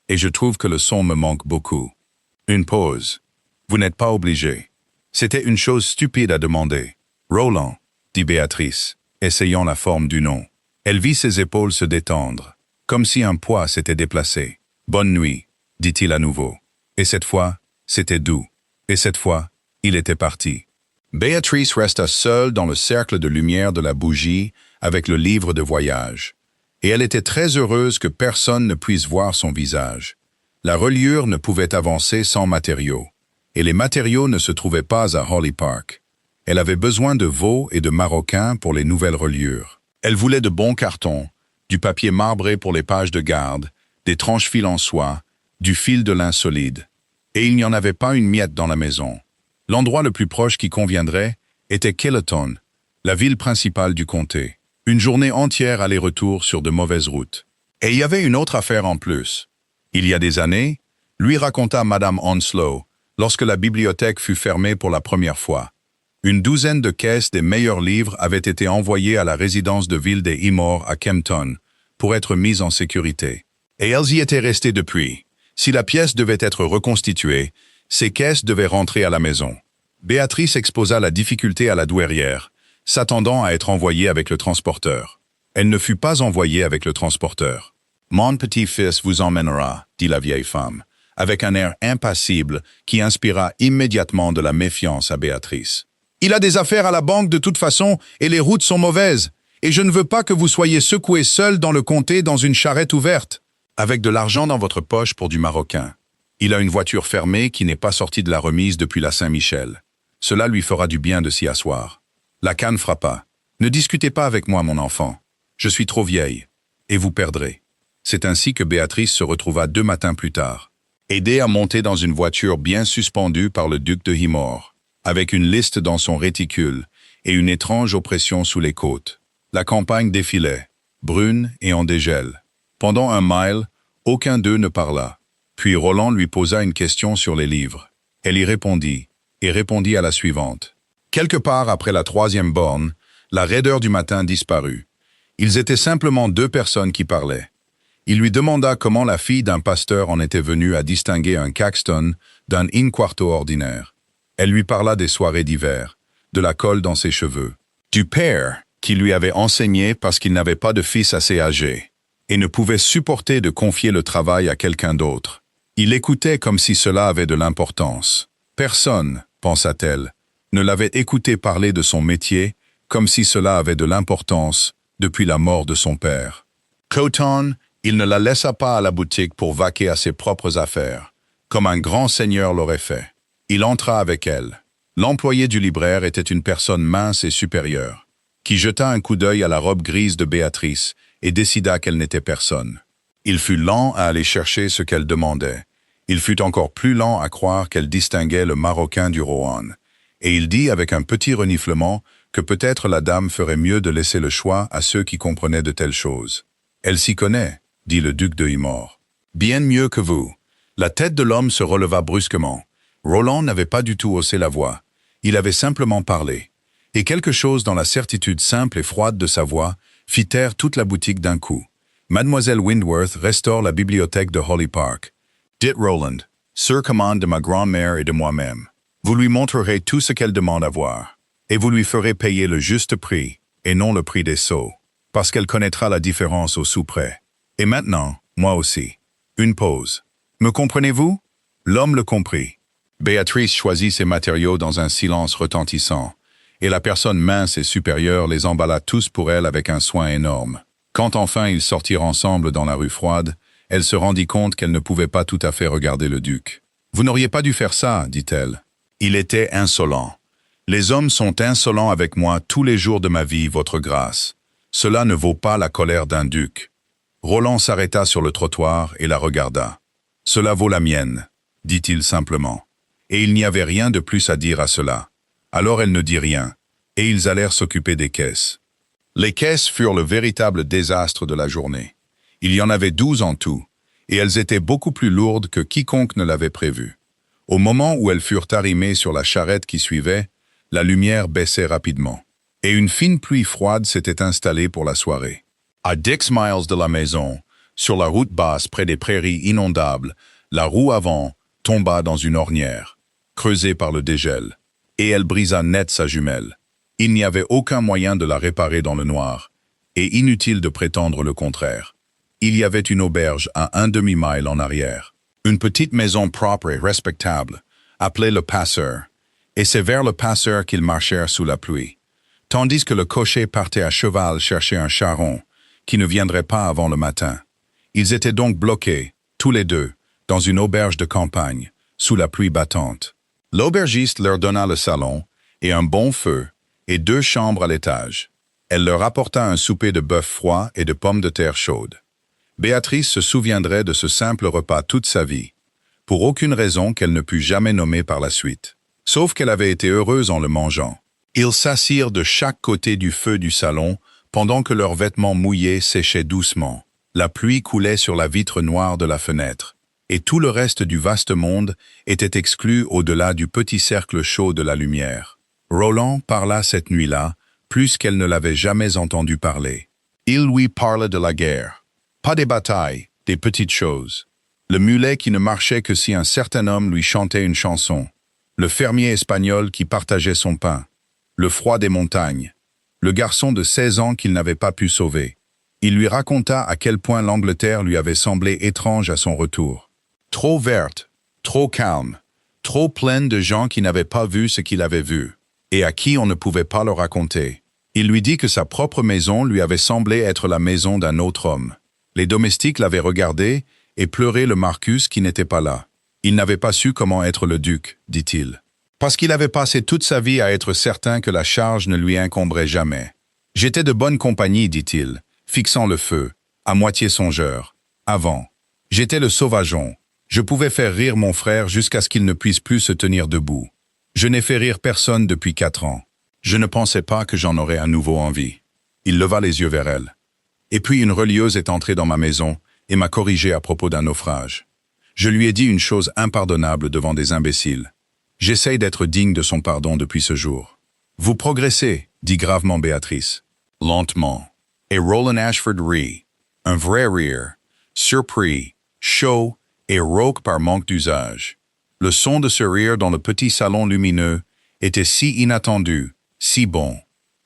et je trouve que le son me manque beaucoup. Une pause. Vous n'êtes pas obligé. C'était une chose stupide à demander. Roland, dit Béatrice, essayant la forme du nom. Elle vit ses épaules se détendre, comme si un poids s'était déplacé. Bonne nuit, dit-il à nouveau. Et cette fois, c'était doux. Et cette fois, il était parti. Béatrice resta seule dans le cercle de lumière de la bougie avec le livre de voyage. Et elle était très heureuse que personne ne puisse voir son visage. La reliure ne pouvait avancer sans matériaux. Et les matériaux ne se trouvaient pas à Holly Park. Elle avait besoin de veau et de maroquin pour les nouvelles reliures. Elle voulait de bons cartons, du papier marbré pour les pages de garde, des tranches-fil en soie, du fil de lin solide. Et il n'y en avait pas une miette dans la maison. L'endroit le plus proche qui conviendrait était Kelleton, la ville principale du comté. Une journée entière aller-retour sur de mauvaises routes. Et il y avait une autre affaire en plus. Il y a des années, lui raconta Madame Onslow, lorsque la bibliothèque fut fermée pour la première fois. Une douzaine de caisses des meilleurs livres avaient été envoyées à la résidence de ville des Imore à Kempton pour être mises en sécurité. Et elles y étaient restées depuis. Si la pièce devait être reconstituée, ces caisses devaient rentrer à la maison. Béatrice exposa la difficulté à la douairière, s'attendant à être envoyée avec le transporteur. Elle ne fut pas envoyée avec le transporteur. « Mon petit-fils vous emmènera, » dit la vieille femme, avec un air impassible qui inspira immédiatement de la méfiance à Béatrice. « Il a des affaires à la banque de toute façon et les routes sont mauvaises, et je ne veux pas que vous soyez secoué seul dans le comté dans une charrette ouverte. Avec de l'argent dans votre poche pour du maroquin. Il a une voiture fermée qui n'est pas sortie de la remise depuis la Saint-Michel. Cela lui fera du bien de s'y asseoir. » La canne frappa. « Ne discutez pas avec moi, mon enfant. Je suis trop vieille. Et vous perdrez. » C'est ainsi que Béatrice se retrouva 2 matins plus tard, aidée à monter dans une voiture bien suspendue par le duc de Himore, avec une liste dans son réticule et une étrange oppression sous les côtes. La campagne défilait, brune et en dégel. Pendant 1 mile, aucun d'eux ne parla. Puis Roland lui posa une question sur les livres. Elle y répondit, et répondit à la suivante. Quelque part après la 3e borne, la raideur du matin disparut. Ils étaient simplement 2 personnes qui parlaient. Il lui demanda comment la fille d'un pasteur en était venue à distinguer un Caxton d'un in quarto ordinaire. Elle lui parla des soirées d'hiver, de la colle dans ses cheveux, du père qui lui avait enseigné parce qu'il n'avait pas de fils assez âgé, et ne pouvait supporter de confier le travail à quelqu'un d'autre. Il écoutait comme si cela avait de l'importance. Personne, pensa-t-elle, ne l'avait écouté parler de son métier comme si cela avait de l'importance depuis la mort de son père. Croton, il ne la laissa pas à la boutique pour vaquer à ses propres affaires, comme un grand seigneur l'aurait fait. Il entra avec elle. L'employé du libraire était une personne mince et supérieure, qui jeta un coup d'œil à la robe grise de Béatrice et décida qu'elle n'était personne. Il fut lent à aller chercher ce qu'elle demandait. Il fut encore plus lent à croire qu'elle distinguait le maroquin du Rohan, et il dit avec un petit reniflement que peut-être la dame ferait mieux de laisser le choix à ceux qui comprenaient de telles choses. « Elle s'y connaît, » dit le duc de Himore. « Bien mieux que vous. » La tête de l'homme se releva brusquement. Roland n'avait pas du tout haussé la voix. Il avait simplement parlé. Et quelque chose dans la certitude simple et froide de sa voix fit taire toute la boutique d'un coup. Mademoiselle Wentworth restaure la bibliothèque de Holly Park. Dites Roland, sur commande de ma grand-mère et de moi-même. Vous lui montrerez tout ce qu'elle demande à voir. Et vous lui ferez payer le juste prix, et non le prix des sots, parce qu'elle connaîtra la différence au sou près. Et maintenant, moi aussi. Une pause. Me comprenez-vous? L'homme le comprit. Béatrice choisit ses matériaux dans un silence retentissant, et la personne mince et supérieure les emballa tous pour elle avec un soin énorme. Quand enfin ils sortirent ensemble dans la rue froide, elle se rendit compte qu'elle ne pouvait pas tout à fait regarder le duc. « Vous n'auriez pas dû faire ça, dit-elle. » Il était insolent. « Les hommes sont insolents avec moi tous les jours de ma vie, votre grâce. Cela ne vaut pas la colère d'un duc. » Roland s'arrêta sur le trottoir et la regarda. « Cela vaut la mienne, » dit-il simplement. Et il n'y avait rien de plus à dire à cela. Alors elle ne dit rien. et ils allèrent s'occuper des caisses. Les caisses furent le véritable désastre de la journée. Il y en avait 12 en tout, et elles étaient beaucoup plus lourdes que quiconque ne l'avait prévu. Au moment où elles furent arrimées sur la charrette qui suivait, la lumière baissait rapidement, et une fine pluie froide s'était installée pour la soirée. À 10 miles de la maison, sur la route basse près des prairies inondables, la roue avant tomba dans une ornière, creusée par le dégel, et elle brisa net sa jumelle. Il n'y avait aucun moyen de la réparer dans le noir, et inutile de prétendre le contraire. Il y avait une auberge à un demi-mile en arrière, une petite maison propre et respectable, appelée le Passeur, et c'est vers le Passeur qu'ils marchèrent sous la pluie, tandis que le cocher partait à cheval chercher un charron, qui ne viendrait pas avant le matin. Ils étaient donc bloqués, tous les deux, dans une auberge de campagne, sous la pluie battante. L'aubergiste leur donna le salon, et un bon feu, et 2 chambres à l'étage. Elle leur apporta un souper de bœuf froid et de pommes de terre chaudes. Béatrice se souviendrait de ce simple repas toute sa vie, pour aucune raison qu'elle ne put jamais nommer par la suite, sauf qu'elle avait été heureuse en le mangeant. Ils s'assirent de chaque côté du feu du salon, pendant que leurs vêtements mouillés séchaient doucement. La pluie coulait sur la vitre noire de la fenêtre, et tout le reste du vaste monde était exclu au-delà du petit cercle chaud de la lumière. Roland parla cette nuit-là, plus qu'elle ne l'avait jamais entendu parler. Il lui parla de la guerre. Pas des batailles, des petites choses. Le mulet qui ne marchait que si un certain homme lui chantait une chanson. Le fermier espagnol qui partageait son pain. Le froid des montagnes. Le garçon de 16 ans qu'il n'avait pas pu sauver. Il lui raconta à quel point l'Angleterre lui avait semblé étrange à son retour. Trop verte, trop calme, trop pleine de gens qui n'avaient pas vu ce qu'il avait vu, et à qui on ne pouvait pas le raconter. Il lui dit que sa propre maison lui avait semblé être la maison d'un autre homme. Les domestiques l'avaient regardé et pleuré le Marcus qui n'était pas là. Il n'avait pas su comment être le duc, dit-il. Parce qu'il avait passé toute sa vie à être certain que la charge ne lui incomberait jamais. J'étais de bonne compagnie, dit-il, fixant le feu, à moitié songeur. Avant. J'étais le sauvageon. Je pouvais faire rire mon frère jusqu'à ce qu'il ne puisse plus se tenir debout. Je n'ai fait rire personne depuis 4 ans. Je ne pensais pas que j'en aurais à nouveau envie. Il leva les yeux vers elle. Et puis une relieuse est entrée dans ma maison et m'a corrigé à propos d'un naufrage. Je lui ai dit une chose impardonnable devant des imbéciles. J'essaye d'être digne de son pardon depuis ce jour. Vous progressez, dit gravement Béatrice. Lentement. Et Roland Ashford rit. Un vrai rire. Surpris, chaud et rauque par manque d'usage. Le son de ce rire dans le petit salon lumineux était si inattendu, si bon,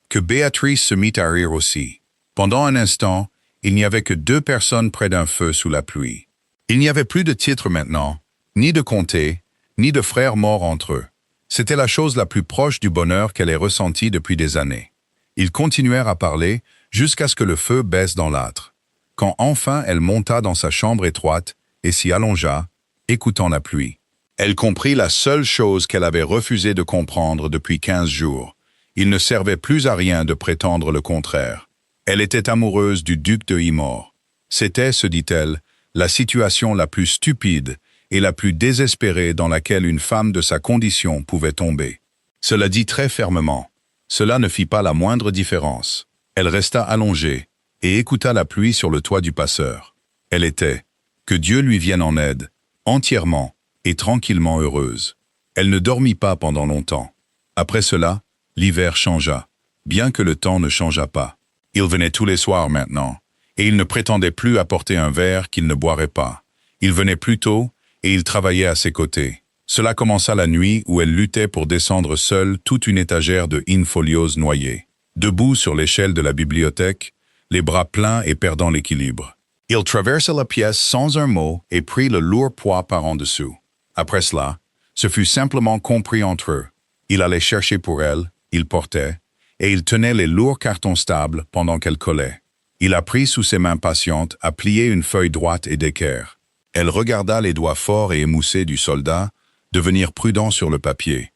que Béatrice se mit à rire aussi. Pendant un instant, il n'y avait que 2 personnes près d'un feu sous la pluie. Il n'y avait plus de titres maintenant, ni de comté, ni de frères morts entre eux. C'était la chose la plus proche du bonheur qu'elle ait ressenti depuis des années. Ils continuèrent à parler jusqu'à ce que le feu baisse dans l'âtre, quand enfin elle monta dans sa chambre étroite et s'y allongea, écoutant la pluie. Elle comprit la seule chose qu'elle avait refusé de comprendre depuis 15 jours. Il ne servait plus à rien de prétendre le contraire. Elle était amoureuse du duc de Himor. C'était, se dit-elle, la situation la plus stupide et la plus désespérée dans laquelle une femme de sa condition pouvait tomber. Cela dit très fermement. Cela ne fit pas la moindre différence. Elle resta allongée et écouta la pluie sur le toit du passeur. Elle était, que Dieu lui vienne en aide, entièrement et tranquillement heureuse. Elle ne dormit pas pendant longtemps. Après cela, l'hiver changea, bien que le temps ne changeât pas. Il venait tous les soirs maintenant, et il ne prétendait plus apporter un verre qu'il ne boirait pas. Il venait plus tôt, et il travaillait à ses côtés. Cela commença la nuit où elle luttait pour descendre seule toute une étagère de in-folios noyés. Debout sur l'échelle de la bibliothèque, les bras pleins et perdant l'équilibre. Il traversa la pièce sans un mot et prit le lourd poids par en dessous. Après cela, ce fut simplement compris entre eux. Il allait chercher pour elle, il portait, et il tenait les lourds cartons stables pendant qu'elle collait. Il apprit sous ses mains patientes à plier une feuille droite et d'équerre. Elle regarda les doigts forts et émoussés du soldat devenir prudent sur le papier,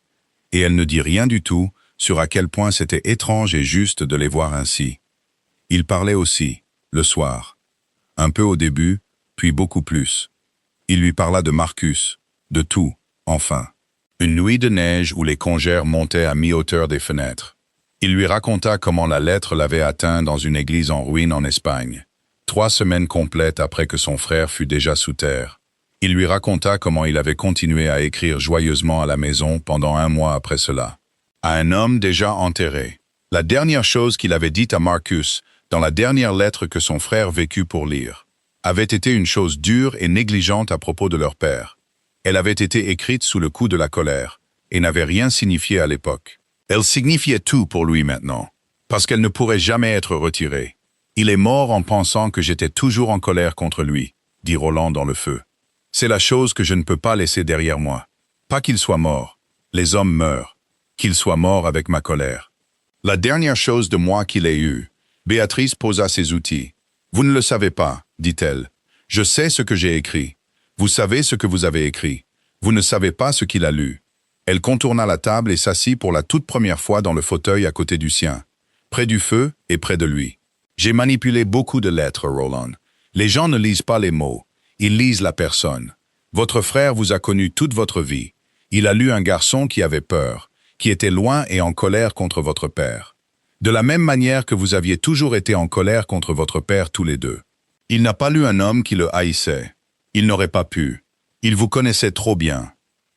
et elle ne dit rien du tout sur à quel point c'était étrange et juste de les voir ainsi. Il parlait aussi, le soir. Un peu au début, puis beaucoup plus. Il lui parla de Marcus, de tout, enfin. Une nuit de neige où les congères montaient à mi-hauteur des fenêtres. Il lui raconta comment la lettre l'avait atteint dans une église en ruine en Espagne, 3 semaines complètes après que son frère fût déjà sous terre. Il lui raconta comment il avait continué à écrire joyeusement à la maison pendant 1 mois après cela, à un homme déjà enterré. La dernière chose qu'il avait dite à Marcus, dans la dernière lettre que son frère vécut pour lire, avait été une chose dure et négligente à propos de leur père. Elle avait été écrite sous le coup de la colère, et n'avait rien signifié à l'époque. Elle signifiait tout pour lui maintenant, parce qu'elle ne pourrait jamais être retirée. Il est mort en pensant que j'étais toujours en colère contre lui, dit Roland dans le feu. C'est la chose que je ne peux pas laisser derrière moi. Pas qu'il soit mort. Les hommes meurent. Qu'il soit mort avec ma colère. La dernière chose de moi qu'il ait eue. Béatrice posa ses outils. Vous ne le savez pas, dit-elle. Je sais ce que j'ai écrit. Vous savez ce que vous avez écrit. Vous ne savez pas ce qu'il a lu. Elle contourna la table et s'assit pour la toute première fois dans le fauteuil à côté du sien, près du feu et près de lui. J'ai manipulé beaucoup de lettres, Roland. Les gens ne lisent pas les mots, ils lisent la personne. Votre frère vous a connu toute votre vie. Il a lu un garçon qui avait peur, qui était loin et en colère contre votre père. De la même manière que vous aviez toujours été en colère contre votre père tous les deux. Il n'a pas lu un homme qui le haïssait. Il n'aurait pas pu. Il vous connaissait trop bien.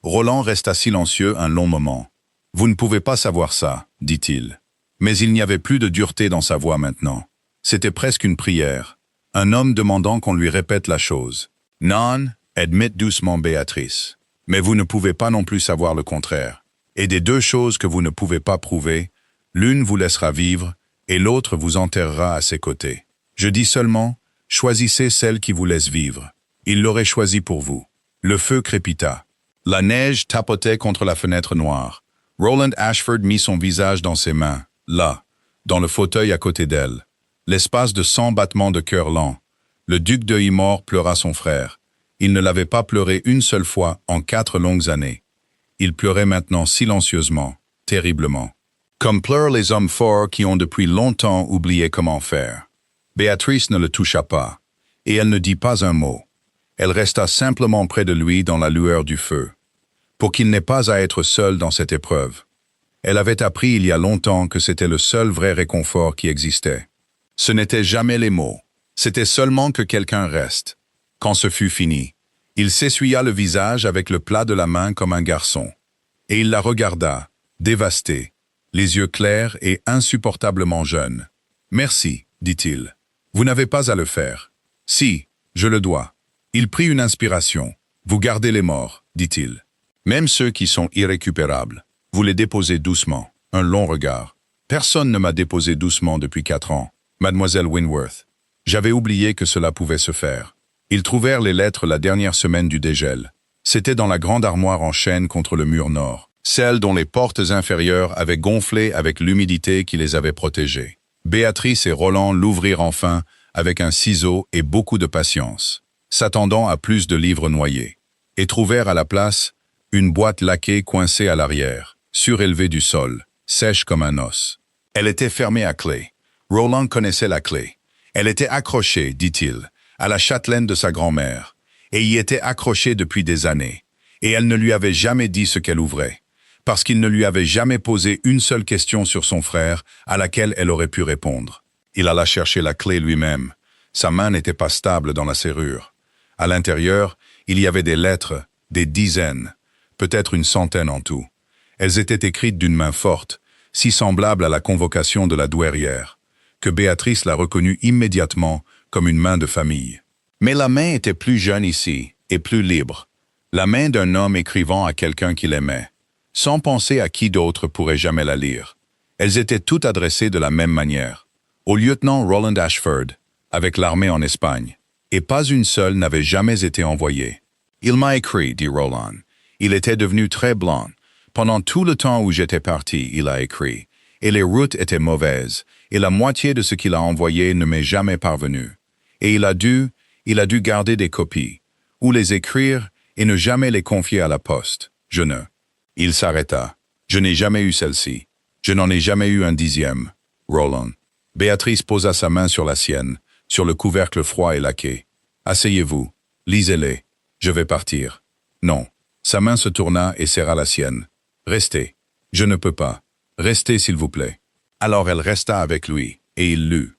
Roland resta silencieux un long moment. « Vous ne pouvez pas savoir ça, dit-il. » Mais il n'y avait plus de dureté dans sa voix maintenant. C'était presque une prière. Un homme demandant qu'on lui répète la chose. « Non, admit doucement Béatrice. Mais vous ne pouvez pas non plus savoir le contraire. Et des 2 choses que vous ne pouvez pas prouver, l'une vous laissera vivre et l'autre vous enterrera à ses côtés. Je dis seulement, choisissez celle qui vous laisse vivre. Il l'aurait choisi pour vous. » Le feu crépita. La neige tapotait contre la fenêtre noire. Roland Ashford mit son visage dans ses mains, là, dans le fauteuil à côté d'elle. L'espace de 100 battements de cœur lent. Le duc de Hymor pleura son frère. Il ne l'avait pas pleuré une seule fois en 4 longues années. Il pleurait maintenant silencieusement, terriblement. Comme pleurent les hommes forts qui ont depuis longtemps oublié comment faire. Béatrice ne le toucha pas, et elle ne dit pas un mot. Elle resta simplement près de lui dans la lueur du feu, pour qu'il n'ait pas à être seul dans cette épreuve. Elle avait appris il y a longtemps que c'était le seul vrai réconfort qui existait. Ce n'était jamais les mots, c'était seulement que quelqu'un reste. Quand ce fut fini, il s'essuya le visage avec le plat de la main comme un garçon, et il la regarda, dévasté, les yeux clairs et insupportablement jeunes. « Merci, dit-il. Vous n'avez pas à le faire. Si, je le dois. » Il prit une inspiration. « Vous gardez les morts, dit-il. Même ceux qui sont irrécupérables. Vous les déposez doucement. » Un long regard. « Personne ne m'a déposé doucement depuis 4 ans, mademoiselle Wentworth. J'avais oublié que cela pouvait se faire. » Ils trouvèrent les lettres la dernière semaine du dégel. C'était dans la grande armoire en chêne contre le mur nord, celle dont les portes inférieures avaient gonflé avec l'humidité qui les avait protégées. Béatrice et Roland l'ouvrirent enfin avec un ciseau et beaucoup de patience, s'attendant à plus de livres noyés, et trouvèrent à la place une boîte laquée coincée à l'arrière, surélevée du sol, sèche comme un os. Elle était fermée à clé. Roland connaissait la clé. Elle était accrochée, dit-il, à la châtelaine de sa grand-mère, et y était accrochée depuis des années, et elle ne lui avait jamais dit ce qu'elle ouvrait, parce qu'il ne lui avait jamais posé une seule question sur son frère à laquelle elle aurait pu répondre. Il alla chercher la clé lui-même. Sa main n'était pas stable dans la serrure. À l'intérieur, il y avait des lettres, des dizaines, peut-être une centaine en tout. Elles étaient écrites d'une main forte, si semblable à la convocation de la douairière, que Béatrice la reconnut immédiatement comme une main de famille. Mais la main était plus jeune ici, et plus libre. La main d'un homme écrivant à quelqu'un qu'il aimait, sans penser à qui d'autre pourrait jamais la lire. Elles étaient toutes adressées de la même manière, au lieutenant Roland Ashford, avec l'armée en Espagne, et pas une seule n'avait jamais été envoyée. « Il m'a écrit, dit Roland. Il était devenu très blanc. Pendant tout le temps où j'étais parti, il a écrit, et les routes étaient mauvaises, et la moitié de ce qu'il a envoyé ne m'est jamais parvenu. Et il a dû garder des copies, ou les écrire et ne jamais les confier à la poste. Je ne. » Il s'arrêta. « Je n'ai jamais eu celle-ci. Je n'en ai jamais eu un 10e. Roland. » Béatrice posa sa main sur la sienne, sur le couvercle froid et laqué. « Asseyez-vous. Lisez-les. Je vais partir. » Non. Sa main se tourna et serra la sienne. « Restez. Je ne peux pas. Restez, s'il vous plaît. » Alors elle resta avec lui, et il lut.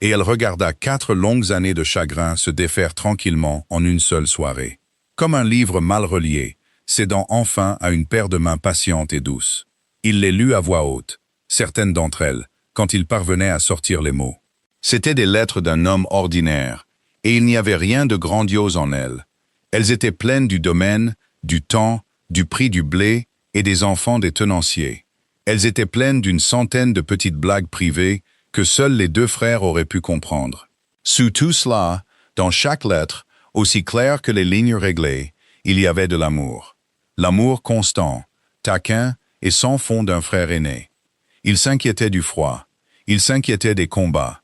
Et elle regarda 4 longues années de chagrin se défaire tranquillement en une seule soirée. Comme un livre mal relié, cédant enfin à une paire de mains patientes et douces. Il les lut à voix haute, certaines d'entre elles, quand il parvenait à sortir les mots. C'étaient des lettres d'un homme ordinaire, et il n'y avait rien de grandiose en elles. Elles étaient pleines du domaine, du temps, du prix du blé et des enfants des tenanciers. Elles étaient pleines d'une centaine de petites blagues privées que seuls les 2 frères auraient pu comprendre. Sous tout cela, dans chaque lettre, aussi claire que les lignes réglées, il y avait de l'amour. L'amour constant, taquin et sans fond d'un frère aîné. Il s'inquiétait du froid. Il s'inquiétait des combats.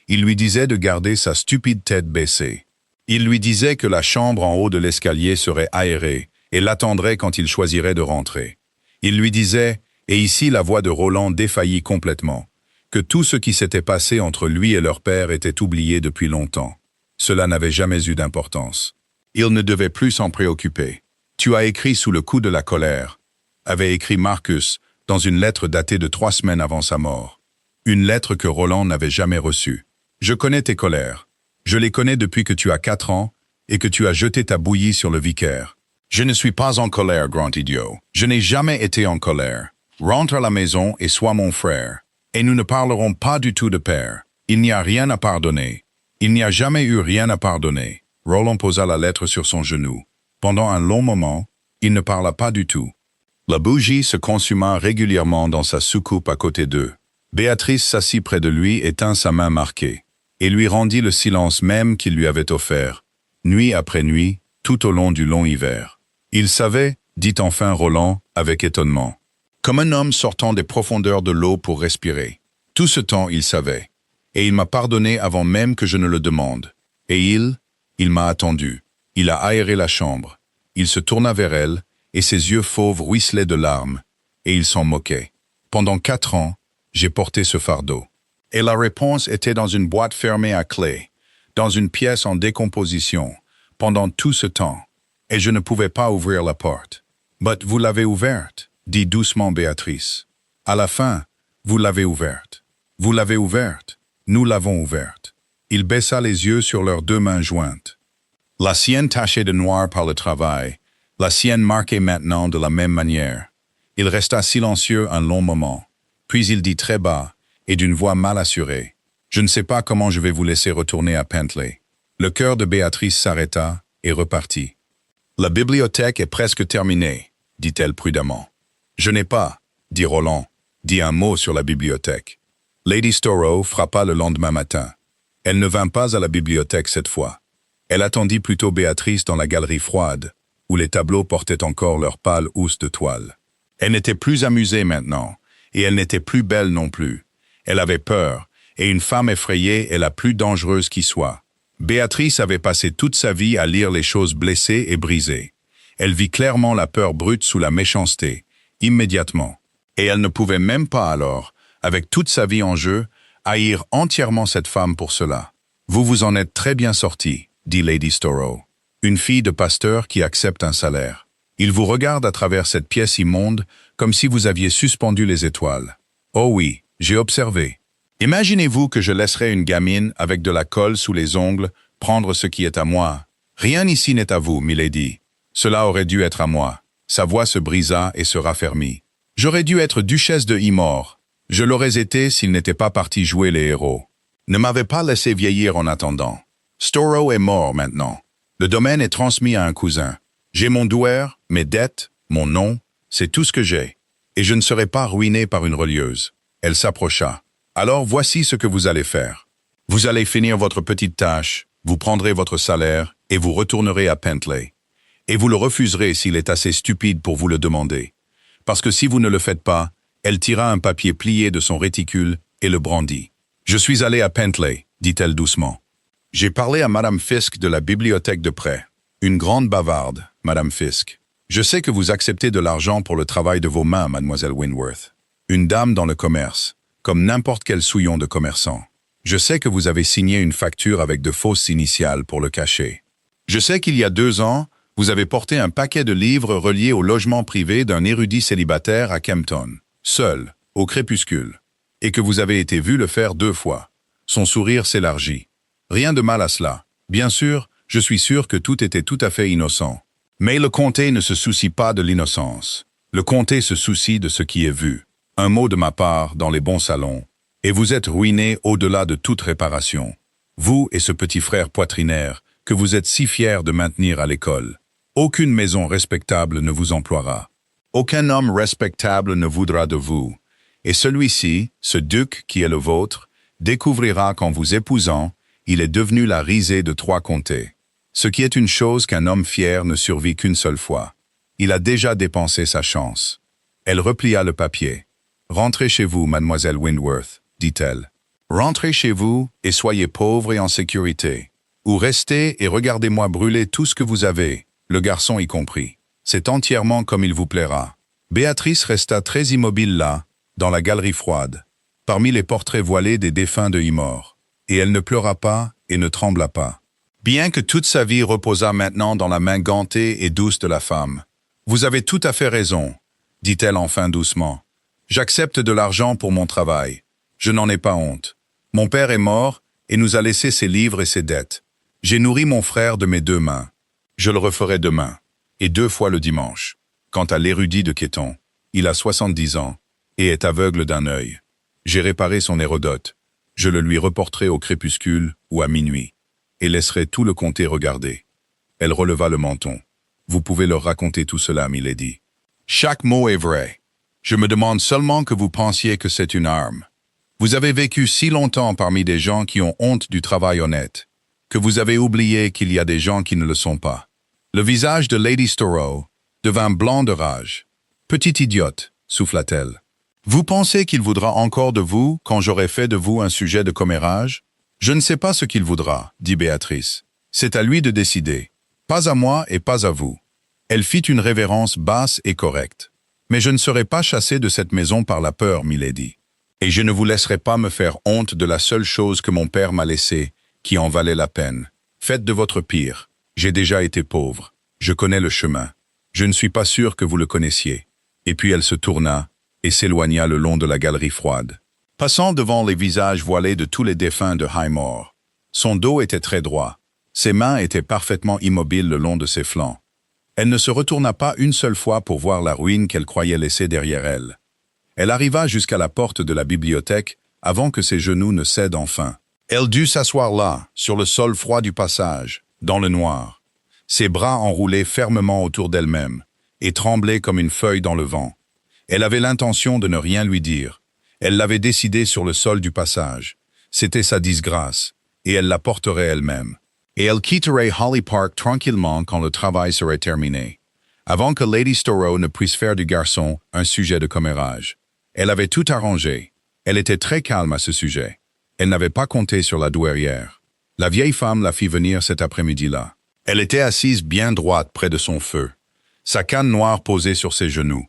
Il lui disait de garder sa stupide tête baissée. Il lui disait que la chambre en haut de l'escalier serait aérée et l'attendrait quand il choisirait de rentrer. Il lui disait, et ici la voix de Roland défaillit complètement, que tout ce qui s'était passé entre lui et leur père était oublié depuis longtemps. Cela n'avait jamais eu d'importance. Il ne devait plus s'en préoccuper. Tu as écrit sous le coup de la colère, avait écrit Marcus dans une lettre datée de 3 semaines avant sa mort. Une lettre que Roland n'avait jamais reçue. Je connais tes colères. Je les connais depuis que tu as 4 ans et que tu as jeté ta bouillie sur le vicaire. Je ne suis pas en colère, grand idiot. Je n'ai jamais été en colère. Rentre à la maison et sois mon frère. Et nous ne parlerons pas du tout de père. Il n'y a rien à pardonner. Il n'y a jamais eu rien à pardonner. Roland posa la lettre sur son genou. Pendant un long moment, il ne parla pas du tout. La bougie se consuma régulièrement dans sa soucoupe à côté d'eux. Béatrice s'assit près de lui et tint sa main marquée, et lui rendit le silence même qu'il lui avait offert, nuit après nuit, tout au long du long hiver. Il savait, dit enfin Roland, avec étonnement, comme un homme sortant des profondeurs de l'eau pour respirer. Tout ce temps, il savait, et il m'a pardonné avant même que je ne le demande. Et il m'a attendu. Il a aéré la chambre. Il se tourna vers elle, et ses yeux fauves ruisselaient de larmes, et il s'en moquait. Pendant 4 ans, j'ai porté ce fardeau. Et la réponse était dans une boîte fermée à clé, dans une pièce en décomposition, pendant tout ce temps, et je ne pouvais pas ouvrir la porte. « But vous l'avez ouverte », dit doucement Béatrice. « À la fin, vous l'avez ouverte. Vous l'avez ouverte. Nous l'avons ouverte. » Il baissa les yeux sur leurs 2 mains jointes. La sienne tachée de noir par le travail, la sienne marquée maintenant de la même manière. Il resta silencieux un long moment. Puis il dit très bas, et d'une voix mal assurée, « Je ne sais pas comment je vais vous laisser retourner à Pentley. » Le cœur de Béatrice s'arrêta et repartit. « La bibliothèque est presque terminée, dit-elle prudemment. »« Je n'ai pas, dit Roland, dit un mot sur la bibliothèque. » Lady Storrow frappa le lendemain matin. Elle ne vint pas à la bibliothèque cette fois. Elle attendit plutôt Béatrice dans la galerie froide, où les tableaux portaient encore leur pâle housse de toile. Elle n'était plus amusée maintenant, et elle n'était plus belle non plus. Elle avait peur, et une femme effrayée est la plus dangereuse qui soit. Béatrice avait passé toute sa vie à lire les choses blessées et brisées. Elle vit clairement la peur brute sous la méchanceté, immédiatement. Et elle ne pouvait même pas alors, avec toute sa vie en jeu, haïr entièrement cette femme pour cela. « Vous vous en êtes très bien sorti, dit Lady Storrow. Une fille de pasteur qui accepte un salaire. Il vous regarde à travers cette pièce immonde comme si vous aviez suspendu les étoiles. Oh oui, j'ai observé. Imaginez-vous que je laisserais une gamine avec de la colle sous les ongles prendre ce qui est à moi. Rien ici n'est à vous, milady. Cela aurait dû être à moi. » Sa voix se brisa et se raffermit. « J'aurais dû être duchesse de Himore. Je l'aurais été s'il n'était pas parti jouer les héros. Ne m'avait pas laissé vieillir en attendant. Storrow est mort maintenant. Le domaine est transmis à un cousin. J'ai mon douaire, mes dettes, mon nom, c'est tout ce que j'ai. Et je ne serai pas ruiné par une relieuse. » Elle s'approcha. « Alors voici ce que vous allez faire. Vous allez finir votre petite tâche, vous prendrez votre salaire et vous retournerez à Pentley. Et vous le refuserez s'il est assez stupide pour vous le demander. Parce que si vous ne le faites pas, » elle tira un papier plié de son réticule et le brandit. « Je suis allée à Pentley, dit-elle doucement. J'ai parlé à Madame Fisk de la bibliothèque de près. Une grande bavarde, Madame Fisk. Je sais que vous acceptez de l'argent pour le travail de vos mains, Mademoiselle Windworth. Une dame dans le commerce, comme n'importe quel souillon de commerçant. Je sais que vous avez signé une facture avec de fausses initiales pour le cacher. Je sais qu'il y a 2 ans, vous avez porté un paquet de livres reliés au logement privé d'un érudit célibataire à Kempton, seul, au crépuscule. et que vous avez été vu le faire 2 fois. Son sourire s'élargit. Rien de mal à cela. Bien sûr, je suis sûr que tout était tout à fait innocent. Mais le comté ne se soucie pas de l'innocence. Le comté se soucie de ce qui est vu. Un mot de ma part dans les bons salons, et vous êtes ruiné au-delà de toute réparation. Vous et ce petit frère poitrinaire que vous êtes si fiers de maintenir à l'école. Aucune maison respectable ne vous emploiera. Aucun homme respectable ne voudra de vous. Et celui-ci, ce duc qui est le vôtre, découvrira qu'en vous épousant, il est devenu la risée de 3 comtés. Ce qui est une chose qu'un homme fier ne survit qu'une seule fois. Il a déjà dépensé sa chance. Elle replia le papier. « Rentrez chez vous, mademoiselle Windworth, dit-elle. Rentrez chez vous et soyez pauvre et en sécurité. Ou restez et regardez-moi brûler tout ce que vous avez, le garçon y compris. C'est entièrement comme il vous plaira. » Béatrice resta très immobile là, dans la galerie froide, parmi les portraits voilés des défunts de Hymor. Et elle ne pleura pas et ne trembla pas. Bien que toute sa vie reposât maintenant dans la main gantée et douce de la femme. « Vous avez tout à fait raison, » dit-elle enfin doucement. « J'accepte de l'argent pour mon travail. Je n'en ai pas honte. Mon père est mort et nous a laissé ses livres et ses dettes. J'ai nourri mon frère de mes 2 mains. Je le referai demain, et 2 fois le dimanche. Quant à l'érudit de Quéton, il a 70 ans et est aveugle d'un œil. J'ai réparé son Hérodote. Je le lui reporterai au crépuscule ou à minuit, et laisserai tout le comté regarder. » Elle releva le menton. « Vous pouvez leur raconter tout cela, milady. Chaque mot est vrai. Je me demande seulement que vous pensiez que c'est une arme. Vous avez vécu si longtemps parmi des gens qui ont honte du travail honnête, que vous avez oublié qu'il y a des gens qui ne le sont pas. » Le visage de Lady Storrow devint blanc de rage. « Petite idiote, souffla-t-elle. Vous pensez qu'il voudra encore de vous quand j'aurai fait de vous un sujet de commérage? Je ne sais pas ce qu'il voudra, dit Béatrice. C'est à lui de décider. Pas à moi et pas à vous. Elle fit une révérence basse et correcte. Mais je ne serai pas chassée de cette maison par la peur, milady. Et je ne vous laisserai pas me faire honte de la seule chose que mon père m'a laissée, qui en valait la peine. Faites de votre pire. J'ai déjà été pauvre. Je connais le chemin. Je ne suis pas sûr que vous le connaissiez. » Et puis elle se tourna et s'éloigna le long de la galerie froide. Passant devant les visages voilés de tous les défunts de Hymor, son dos était très droit. Ses mains étaient parfaitement immobiles le long de ses flancs. Elle ne se retourna pas une seule fois pour voir la ruine qu'elle croyait laisser derrière elle. Elle arriva jusqu'à la porte de la bibliothèque avant que ses genoux ne cèdent enfin. Elle dut s'asseoir là, sur le sol froid du passage, dans le noir, ses bras enroulés fermement autour d'elle-même, et trembler comme une feuille dans le vent. Elle avait l'intention de ne rien lui dire. Elle l'avait décidé sur le sol du passage. C'était sa disgrâce, et elle la porterait elle-même. Et elle quitterait Holly Park tranquillement quand le travail serait terminé, avant que Lady Storrow ne puisse faire du garçon un sujet de commérage. Elle avait tout arrangé. Elle était très calme à ce sujet. Elle n'avait pas compté sur la douairière. La vieille femme la fit venir cet après-midi-là. Elle était assise bien droite près de son feu, sa canne noire posée sur ses genoux.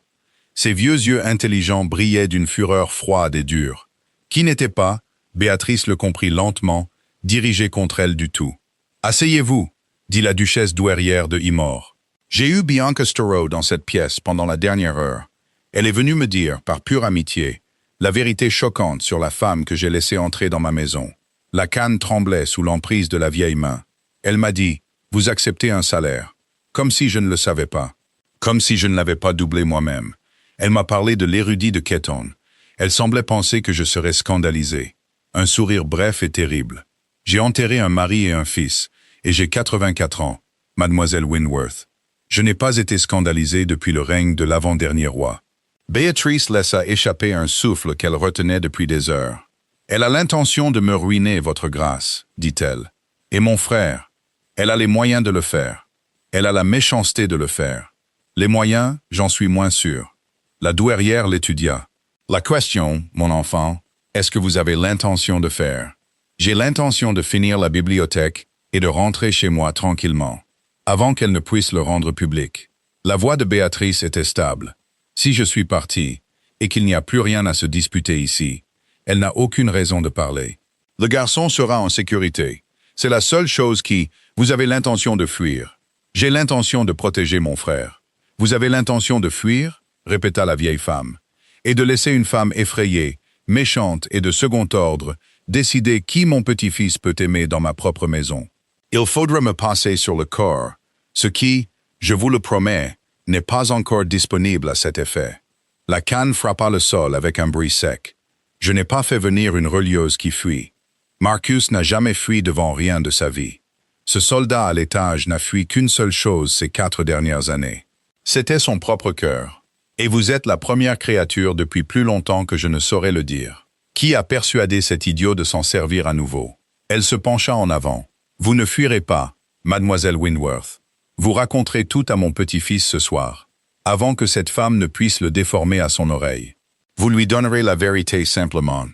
Ses vieux yeux intelligents brillaient d'une fureur froide et dure, qui n'était pas, Béatrice le comprit lentement, dirigée contre elle du tout. « Asseyez-vous, » dit la duchesse douairière de Hymor. « J'ai eu Bianca Storrow dans cette pièce pendant la dernière heure. Elle est venue me dire, par pure amitié, la vérité choquante sur la femme que j'ai laissée entrer dans ma maison. » La canne tremblait sous l'emprise de la vieille main. Elle m'a dit, « Vous acceptez un salaire. » Comme si je ne le savais pas. Comme si je ne l'avais pas doublé moi-même. Elle m'a parlé de l'érudit de Quéton. Elle semblait penser que je serais scandalisé. Un sourire bref et terrible. J'ai enterré un mari et un fils, et j'ai 84 ans, mademoiselle Windworth. Je n'ai pas été scandalisé depuis le règne de l'avant-dernier roi. Béatrice laissa échapper un souffle qu'elle retenait depuis des heures. Elle a l'intention de me ruiner, votre grâce, dit-elle. Et mon frère, elle a les moyens de le faire. Elle a la méchanceté de le faire. Les moyens, j'en suis moins sûr. La douairière l'étudia. La question, mon enfant, est-ce que vous avez l'intention de faire? J'ai l'intention de finir la bibliothèque et de rentrer chez moi tranquillement, avant qu'elle ne puisse le rendre public. La voix de Béatrice était stable. Si je suis parti, et qu'il n'y a plus rien à se disputer ici, elle n'a aucune raison de parler. Le garçon sera en sécurité. C'est la seule chose qui... Vous avez l'intention de fuir. J'ai l'intention de protéger mon frère. Vous avez l'intention de fuir? Répéta la vieille femme. Et de laisser une femme effrayée, méchante et de second ordre, décider qui mon petit-fils peut aimer dans ma propre maison. Il faudra me passer sur le corps, ce qui, je vous le promets, n'est pas encore disponible à cet effet. La canne frappa le sol avec un bruit sec. Je n'ai pas fait venir une relieuse qui fuit. Marcus n'a jamais fui devant rien de sa vie. Ce soldat à l'étage n'a fui qu'une seule chose ces 4 dernières années. C'était son propre cœur. Et vous êtes la première créature depuis plus longtemps que je ne saurais le dire. Qui a persuadé cet idiot de s'en servir à nouveau? Elle se pencha en avant. Vous ne fuirez pas, mademoiselle Windworth. Vous raconterez tout à mon petit-fils ce soir, avant que cette femme ne puisse le déformer à son oreille. Vous lui donnerez la vérité simplement,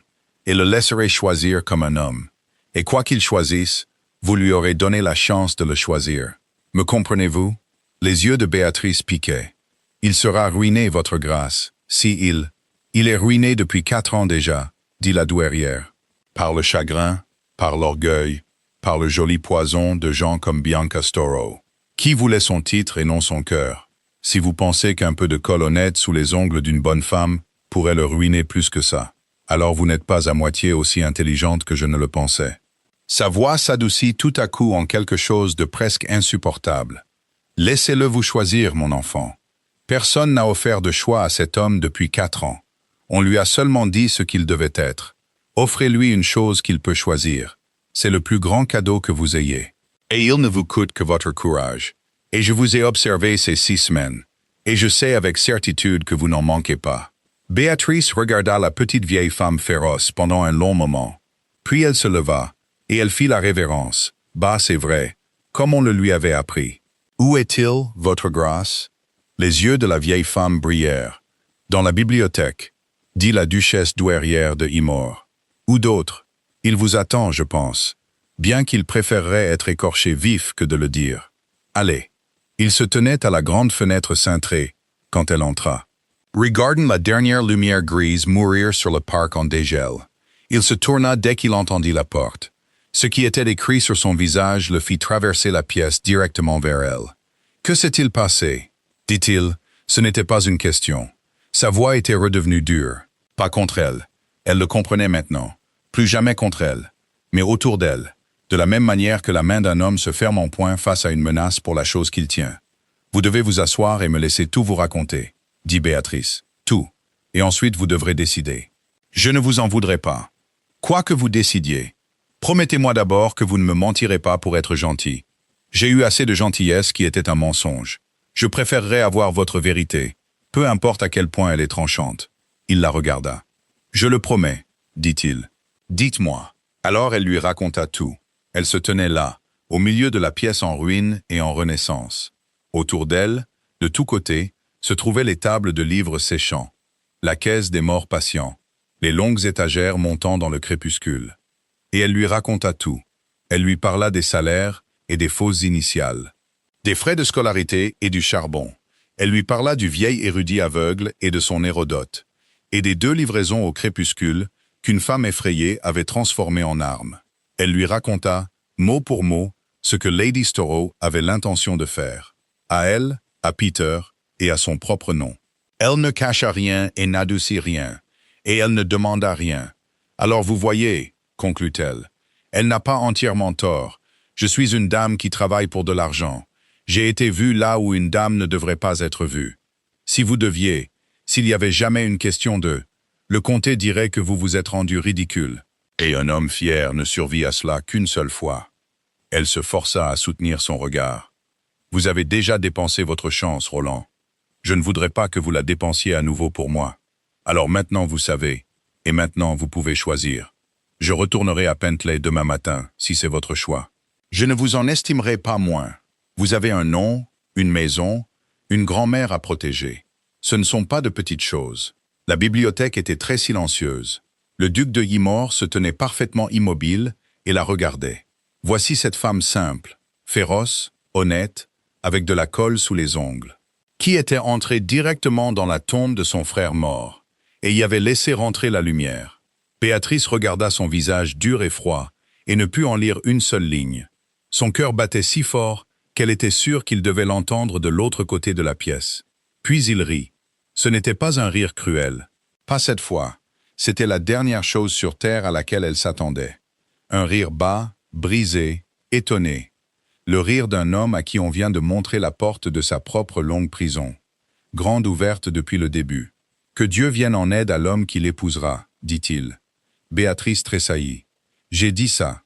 et le laisserez choisir comme un homme. Et quoi qu'il choisisse, vous lui aurez donné la chance de le choisir. Me comprenez-vous? Les yeux de Béatrice piquaient. Il sera ruiné, votre grâce, si il est ruiné depuis 4 ans déjà, dit la douairière. Par le chagrin, par l'orgueil, par le joli poison de gens comme Bianca Storrow. Qui voulait son titre et non son cœur? Si vous pensez qu'un peu de colle honnête sous les ongles d'une bonne femme pourrait le ruiner plus que ça, alors vous n'êtes pas à moitié aussi intelligente que je ne le pensais. Sa voix s'adoucit tout à coup en quelque chose de presque insupportable. Laissez-le vous choisir, mon enfant. Personne n'a offert de choix à cet homme depuis 4 ans. On lui a seulement dit ce qu'il devait être. Offrez-lui une chose qu'il peut choisir. C'est le plus grand cadeau que vous ayez. Et il ne vous coûte que votre courage. Et je vous ai observé ces 6 semaines. Et je sais avec certitude que vous n'en manquez pas. Béatrice regarda la petite vieille femme féroce pendant un long moment. Puis elle se leva, et elle fit la révérence, basse et vraie, comme on le lui avait appris. Où est-il, votre grâce? Les yeux de la vieille femme brillèrent. Dans la bibliothèque, dit la duchesse douairière de Himor. Ou d'autres. Il vous attend, je pense. Bien qu'il préférerait être écorché vif que de le dire. Allez. Il se tenait à la grande fenêtre cintrée, quand elle entra. Regardant la dernière lumière grise mourir sur le parc en dégel, il se tourna dès qu'il entendit la porte. Ce qui était écrit sur son visage le fit traverser la pièce directement vers elle. « Que s'est-il passé ?» dit-il. Ce n'était pas une question. Sa voix était redevenue dure. Pas contre elle. Elle le comprenait maintenant. Plus jamais contre elle. Mais autour d'elle. De la même manière que la main d'un homme se ferme en poing face à une menace pour la chose qu'il tient. « Vous devez vous asseoir et me laisser tout vous raconter, » dit Béatrice. « Tout. Et ensuite vous devrez décider. Je ne vous en voudrais pas. Quoi que vous décidiez, promettez-moi d'abord que vous ne me mentirez pas pour être gentil. J'ai eu assez de gentillesse qui était un mensonge. Je préférerais avoir votre vérité, peu importe à quel point elle est tranchante. » Il la regarda. « Je le promets, dit-il. Dites-moi. » Alors elle lui raconta tout. Elle se tenait là, au milieu de la pièce en ruine et en renaissance. Autour d'elle, de tous côtés, se trouvaient les tables de livres séchants, la caisse des morts patients, les longues étagères montant dans le crépuscule. Et elle lui raconta tout. Elle lui parla des salaires et des fausses initiales, des frais de scolarité et du charbon. Elle lui parla du vieil érudit aveugle et de son Hérodote, et des 2 livraisons au crépuscule qu'une femme effrayée avait transformées en armes. Elle lui raconta, mot pour mot, ce que Lady Storrow avait l'intention de faire. À elle, à Peter et à son propre nom. Elle ne cacha rien et n'adoucit rien, et elle ne demanda rien. Alors vous voyez, conclut-elle, elle n'a pas entièrement tort. Je suis une dame qui travaille pour de l'argent. J'ai été vue là où une dame ne devrait pas être vue. Si vous deviez, s'il y avait jamais une question de, le comté dirait que vous vous êtes rendu ridicule. Et un homme fier ne survit à cela qu'une seule fois. Elle se força à soutenir son regard. Vous avez déjà dépensé votre chance, Roland. Je ne voudrais pas que vous la dépensiez à nouveau pour moi. Alors maintenant vous savez, et maintenant vous pouvez choisir. Je retournerai à Pentley demain matin, si c'est votre choix. Je ne vous en estimerai pas moins. Vous avez un nom, une maison, une grand-mère à protéger. Ce ne sont pas de petites choses. La bibliothèque était très silencieuse. Le duc de Himor se tenait parfaitement immobile et la regardait. Voici cette femme simple, féroce, honnête, avec de la colle sous les ongles, qui était entrée directement dans la tombe de son frère mort, et y avait laissé rentrer la lumière. Béatrice regarda son visage dur et froid, et ne put en lire une seule ligne. Son cœur battait si fort qu'elle était sûre qu'il devait l'entendre de l'autre côté de la pièce. Puis il rit. Ce n'était pas un rire cruel. Pas cette fois. C'était la dernière chose sur terre à laquelle elle s'attendait. Un rire bas, brisé, étonné. Le rire d'un homme à qui on vient de montrer la porte de sa propre longue prison, grande ouverte depuis le début. « Que Dieu vienne en aide à l'homme qui l'épousera, dit-il. » Béatrice tressaillit. « J'ai dit ça. »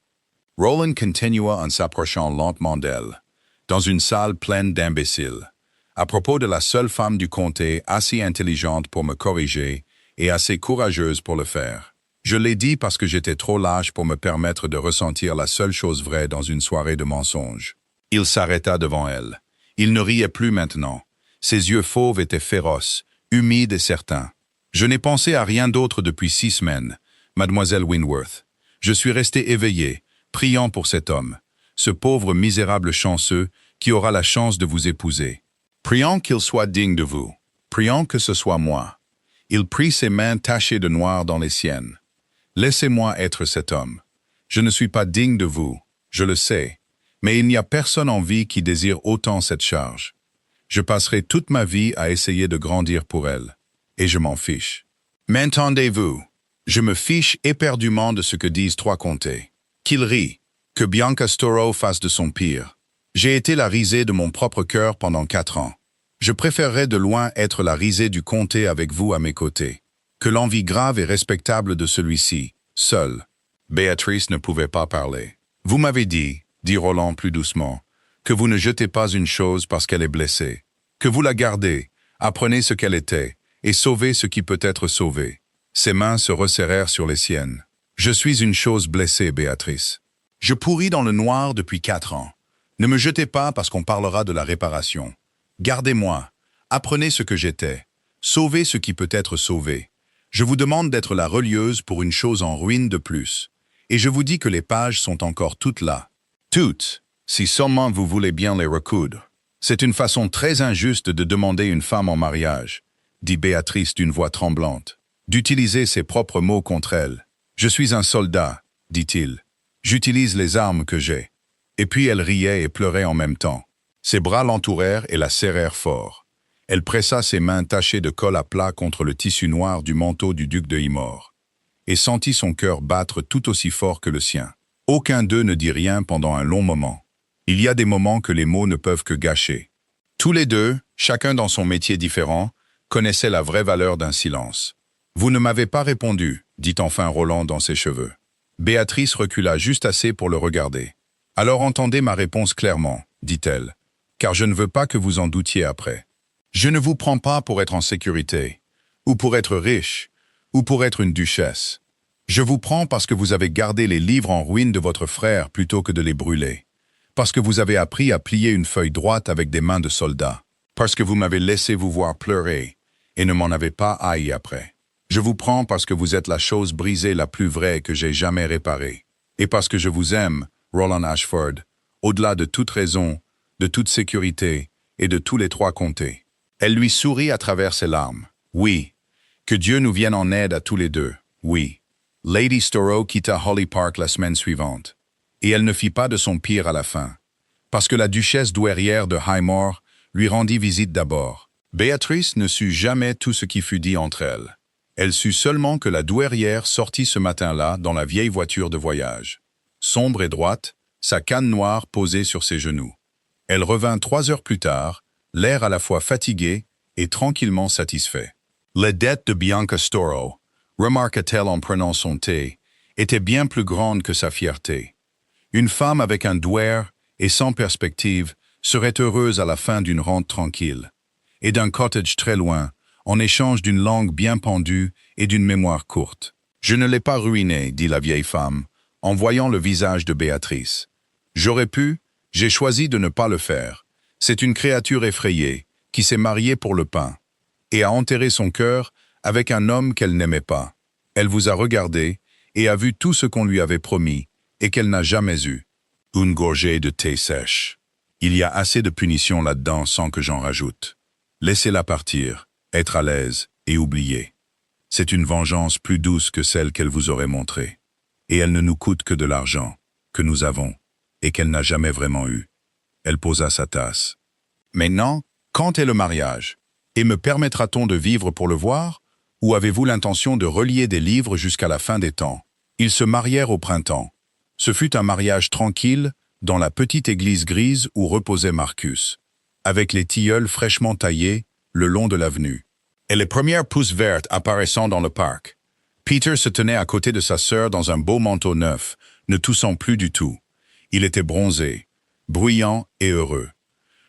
Roland continua en s'approchant lentement d'elle, dans une salle pleine d'imbéciles, à propos de la seule femme du comté assez intelligente pour me corriger et assez courageuse pour le faire. Je l'ai dit parce que j'étais trop lâche pour me permettre de ressentir la seule chose vraie dans une soirée de mensonges. Il s'arrêta devant elle. Il ne riait plus maintenant. Ses yeux fauves étaient féroces, humides et certains. « Je n'ai pensé à rien d'autre depuis 6 semaines, mademoiselle Windworth. Je suis resté éveillé, priant pour cet homme, ce pauvre misérable chanceux qui aura la chance de vous épouser. Priant qu'il soit digne de vous, priant que ce soit moi. » Il prit ses mains tachées de noir dans les siennes. « Laissez-moi être cet homme. Je ne suis pas digne de vous, je le sais, mais il n'y a personne en vie qui désire autant cette charge. Je passerai toute ma vie à essayer de grandir pour elle, et je m'en fiche. M'entendez-vous? Je me fiche éperdument de ce que disent 3 comtés. Qu'il rit, que Bianca Storrow fasse de son pire. J'ai été la risée de mon propre cœur pendant 4 ans. Je préférerais de loin être la risée du comté avec vous à mes côtés, que l'envie grave et respectable de celui-ci, seul. » Béatrice ne pouvait pas parler. « Vous m'avez dit, dit Roland plus doucement, que vous ne jetez pas une chose parce qu'elle est blessée, que vous la gardez, apprenez ce qu'elle était, et sauvez ce qui peut être sauvé. » Ses mains se resserrèrent sur les siennes. « Je suis une chose blessée, Béatrice. Je pourris dans le noir depuis 4 ans. Ne me jetez pas parce qu'on parlera de la réparation. Gardez-moi, apprenez ce que j'étais, sauvez ce qui peut être sauvé. Je vous demande d'être la relieuse pour une chose en ruine de plus, et je vous dis que les pages sont encore toutes là. Toutes, si seulement vous voulez bien les recoudre. C'est une façon très injuste de demander une femme en mariage, dit Béatrice d'une voix tremblante, d'utiliser ses propres mots contre elle. Je suis un soldat, dit-il. J'utilise les armes que j'ai. Et puis elle riait et pleurait en même temps. Ses bras l'entourèrent et la serrèrent fort. Elle pressa ses mains tachées de colle à plat contre le tissu noir du manteau du duc de Hymor, et sentit son cœur battre tout aussi fort que le sien. Aucun d'eux ne dit rien pendant un long moment. Il y a des moments que les mots ne peuvent que gâcher. Tous les deux, chacun dans son métier différent, connaissaient la vraie valeur d'un silence. « Vous ne m'avez pas répondu, dit enfin Roland dans ses cheveux. Béatrice recula juste assez pour le regarder. « Alors entendez ma réponse clairement, dit-elle, car je ne veux pas que vous en doutiez après. Je ne vous prends pas pour être en sécurité, ou pour être riche, ou pour être une duchesse. Je vous prends parce que vous avez gardé les livres en ruine de votre frère plutôt que de les brûler, parce que vous avez appris à plier une feuille droite avec des mains de soldat, parce que vous m'avez laissé vous voir pleurer et ne m'en avez pas haï après. Je vous prends parce que vous êtes la chose brisée la plus vraie que j'ai jamais réparée, et parce que je vous aime, Roland Ashford, au-delà de toute raison, de toute sécurité et de tous les 3 comtés. » Elle lui sourit à travers ses larmes. « Oui, que Dieu nous vienne en aide à tous les deux, oui. » Lady Storrow quitta Holly Park la semaine suivante, et elle ne fit pas de son pire à la fin, parce que la duchesse douairière de Hymor lui rendit visite d'abord. Béatrice ne sut jamais tout ce qui fut dit entre elles. Elle sut seulement que la douairière sortit ce matin-là dans la vieille voiture de voyage, sombre et droite, sa canne noire posée sur ses genoux. Elle revint 3 heures plus tard, l'air à la fois fatigué et tranquillement satisfait. Les dettes de Bianca Storrow, remarqua-t-elle en prenant son thé, étaient bien plus grandes que sa fierté. Une femme avec un douaire et sans perspective serait heureuse à la fin d'une rente tranquille, et d'un cottage très loin, en échange d'une langue bien pendue et d'une mémoire courte. « Je ne l'ai pas ruinée, dit la vieille femme, en voyant le visage de Béatrice. J'aurais pu, j'ai choisi de ne pas le faire. C'est une créature effrayée, qui s'est mariée pour le pain, et a enterré son cœur avec un homme qu'elle n'aimait pas. Elle vous a regardé et a vu tout ce qu'on lui avait promis et qu'elle n'a jamais eu. Une gorgée de thé sèche. Il y a assez de punitions là-dedans sans que j'en rajoute. Laissez-la partir, être à l'aise et oublier. C'est une vengeance plus douce que celle qu'elle vous aurait montrée. Et elle ne nous coûte que de l'argent, que nous avons, et qu'elle n'a jamais vraiment eu. » Elle posa sa tasse. « Maintenant, quand est le mariage? Et me permettra-t-on de vivre pour le voir? Ou avez-vous l'intention de relier des livres jusqu'à la fin des temps? Ils se marièrent au printemps. Ce fut un mariage tranquille, dans la petite église grise où reposait Marcus, avec les tilleuls fraîchement taillés le long de l'avenue, et les premières pousses vertes apparaissant dans le parc. Peter se tenait à côté de sa sœur dans un beau manteau neuf, ne toussant plus du tout. Il était bronzé, bruyant et heureux.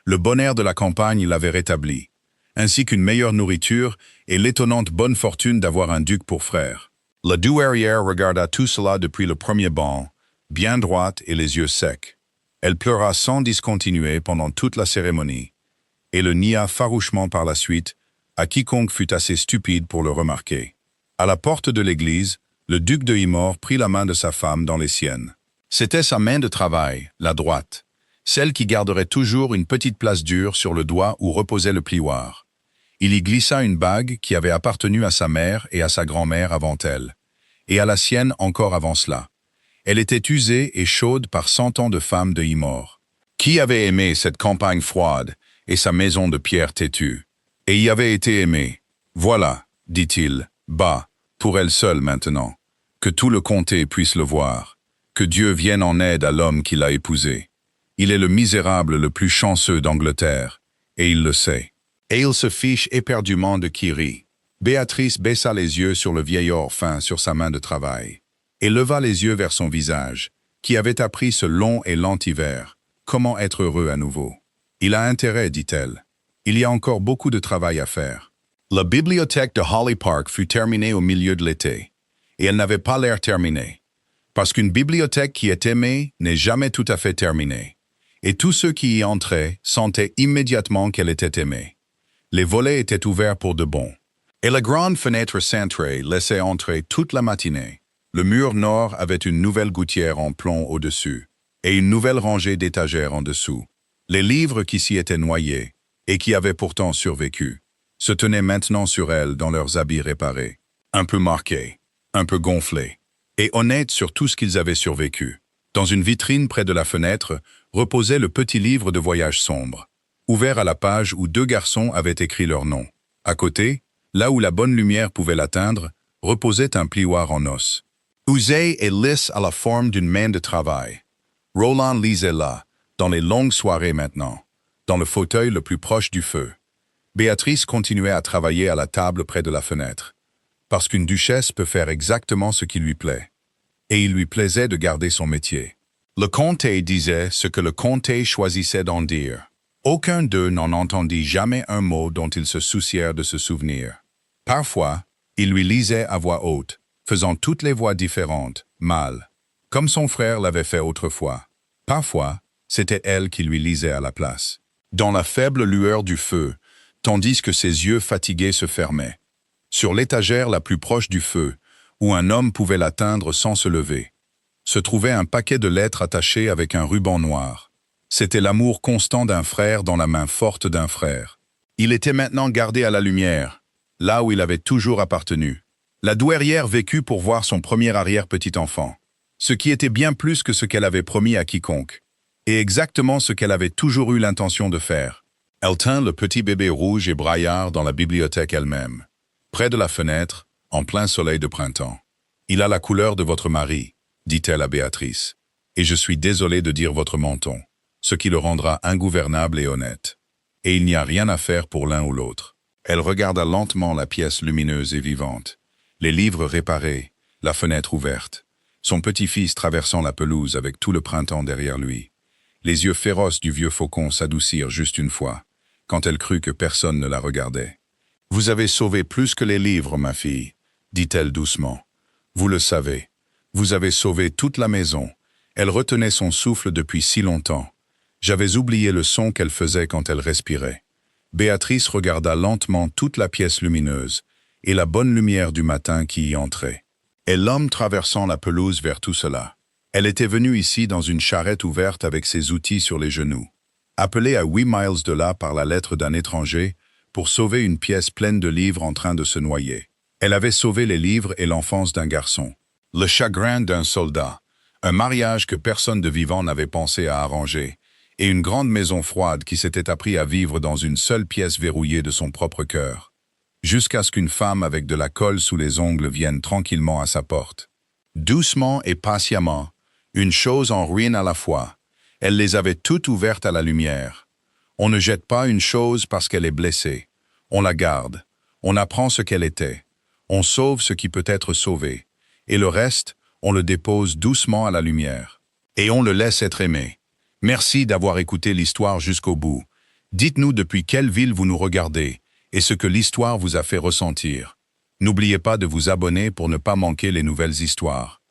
Le bon air de la campagne l'avait rétabli, ainsi qu'une meilleure nourriture et l'étonnante bonne fortune d'avoir un duc pour frère. La douairière regarda tout cela depuis le premier banc, bien droite et les yeux secs. Elle pleura sans discontinuer pendant toute la cérémonie, et le nia farouchement par la suite à quiconque fut assez stupide pour le remarquer. À la porte de l'église, le duc de Hymor prit la main de sa femme dans les siennes. C'était sa main de travail, la droite, celle qui garderait toujours une petite place dure sur le doigt où reposait le plioir. Il y glissa une bague qui avait appartenu à sa mère et à sa grand-mère avant elle, et à la sienne encore avant cela. Elle était usée et chaude par 100 ans de femme de Hymor. Qui avait aimé cette campagne froide et sa maison de pierre têtue, et y avait été aimé? Voilà, dit-il, bas, pour elle seule maintenant, que tout le comté puisse le voir, que Dieu vienne en aide à l'homme qui l'a épousée. Il est le misérable le plus chanceux d'Angleterre, et il le sait. Et il se fiche éperdument de qui rit. Béatrice baissa les yeux sur le vieil or fin sur sa main de travail, et leva les yeux vers son visage, qui avait appris ce long et lent hiver. Comment être heureux à nouveau? Il a intérêt, dit-elle. Il y a encore beaucoup de travail à faire. La bibliothèque de Holly Park fut terminée au milieu de l'été, et elle n'avait pas l'air terminée, parce qu'une bibliothèque qui est aimée n'est jamais tout à fait terminée, et tous ceux qui y entraient sentaient immédiatement qu'elle était aimée. Les volets étaient ouverts pour de bon, et la grande fenêtre cintrée laissait entrer toute la matinée. Le mur nord avait une nouvelle gouttière en plomb au-dessus, et une nouvelle rangée d'étagères en dessous. Les livres qui s'y étaient noyés, et qui avaient pourtant survécu, se tenaient maintenant sur elles dans leurs habits réparés, un peu marqués, un peu gonflés, et honnêtes sur tout ce qu'ils avaient survécu. Dans une vitrine près de la fenêtre reposait le petit livre de voyage sombre, ouvert à la page où 2 garçons avaient écrit leur nom. À côté, là où la bonne lumière pouvait l'atteindre, reposait un plioir en os, usé et lisse à la forme d'une main de travail. Roland lisait là, dans les longues soirées maintenant, dans le fauteuil le plus proche du feu. Béatrice continuait à travailler à la table près de la fenêtre, parce qu'une duchesse peut faire exactement ce qui lui plaît, et il lui plaisait de garder son métier. Le comté disait ce que le comté choisissait d'en dire. Aucun d'eux n'en entendit jamais un mot dont ils se soucièrent de se souvenir. Parfois, il lui lisait à voix haute, faisant toutes les voix différentes, mal, comme son frère l'avait fait autrefois. Parfois, c'était elle qui lui lisait à la place, dans la faible lueur du feu, tandis que ses yeux fatigués se fermaient. Sur l'étagère la plus proche du feu, où un homme pouvait l'atteindre sans se lever, se trouvait un paquet de lettres attachées avec un ruban noir. C'était l'amour constant d'un frère dans la main forte d'un frère. Il était maintenant gardé à la lumière, là où il avait toujours appartenu. La douairière vécut pour voir son premier arrière-petit-enfant, ce qui était bien plus que ce qu'elle avait promis à quiconque, et exactement ce qu'elle avait toujours eu l'intention de faire. Elle tint le petit bébé rouge et braillard dans la bibliothèque elle-même, près de la fenêtre, en plein soleil de printemps. « Il a la couleur de votre mari », dit-elle à Béatrice, « et je suis désolée de dire votre menton, ce qui le rendra ingouvernable et honnête. Et il n'y a rien à faire pour l'un ou l'autre. » Elle regarda lentement la pièce lumineuse et vivante, les livres réparés, la fenêtre ouverte, son petit-fils traversant la pelouse avec tout le printemps derrière lui. Les yeux féroces du vieux faucon s'adoucirent juste une fois, quand elle crut que personne ne la regardait. « Vous avez sauvé plus que les livres, ma fille, » dit-elle doucement. « Vous le savez. Vous avez sauvé toute la maison. » Elle retenait son souffle depuis si longtemps. J'avais oublié le son qu'elle faisait quand elle respirait. Béatrice regarda lentement toute la pièce lumineuse et la bonne lumière du matin qui y entrait. Et l'homme traversant la pelouse vers tout cela. Elle était venue ici dans une charrette ouverte avec ses outils sur les genoux. Appelée à 8 miles de là par la lettre d'un étranger pour sauver une pièce pleine de livres en train de se noyer. Elle avait sauvé les livres et l'enfance d'un garçon. Le chagrin d'un soldat. Un mariage que personne de vivant n'avait pensé à arranger, et une grande maison froide qui s'était appris à vivre dans une seule pièce verrouillée de son propre cœur. jusqu'à ce qu'une femme avec de la colle sous les ongles vienne tranquillement à sa porte. Doucement et patiemment, une chose en ruine à la fois, elle les avait toutes ouvertes à la lumière. On ne jette pas une chose parce qu'elle est blessée. On la garde. On apprend ce qu'elle était. On sauve ce qui peut être sauvé. Et le reste, on le dépose doucement à la lumière. Et on le laisse être aimé. Merci d'avoir écouté l'histoire jusqu'au bout. Dites-nous depuis quelle ville vous nous regardez et ce que l'histoire vous a fait ressentir. N'oubliez pas de vous abonner pour ne pas manquer les nouvelles histoires.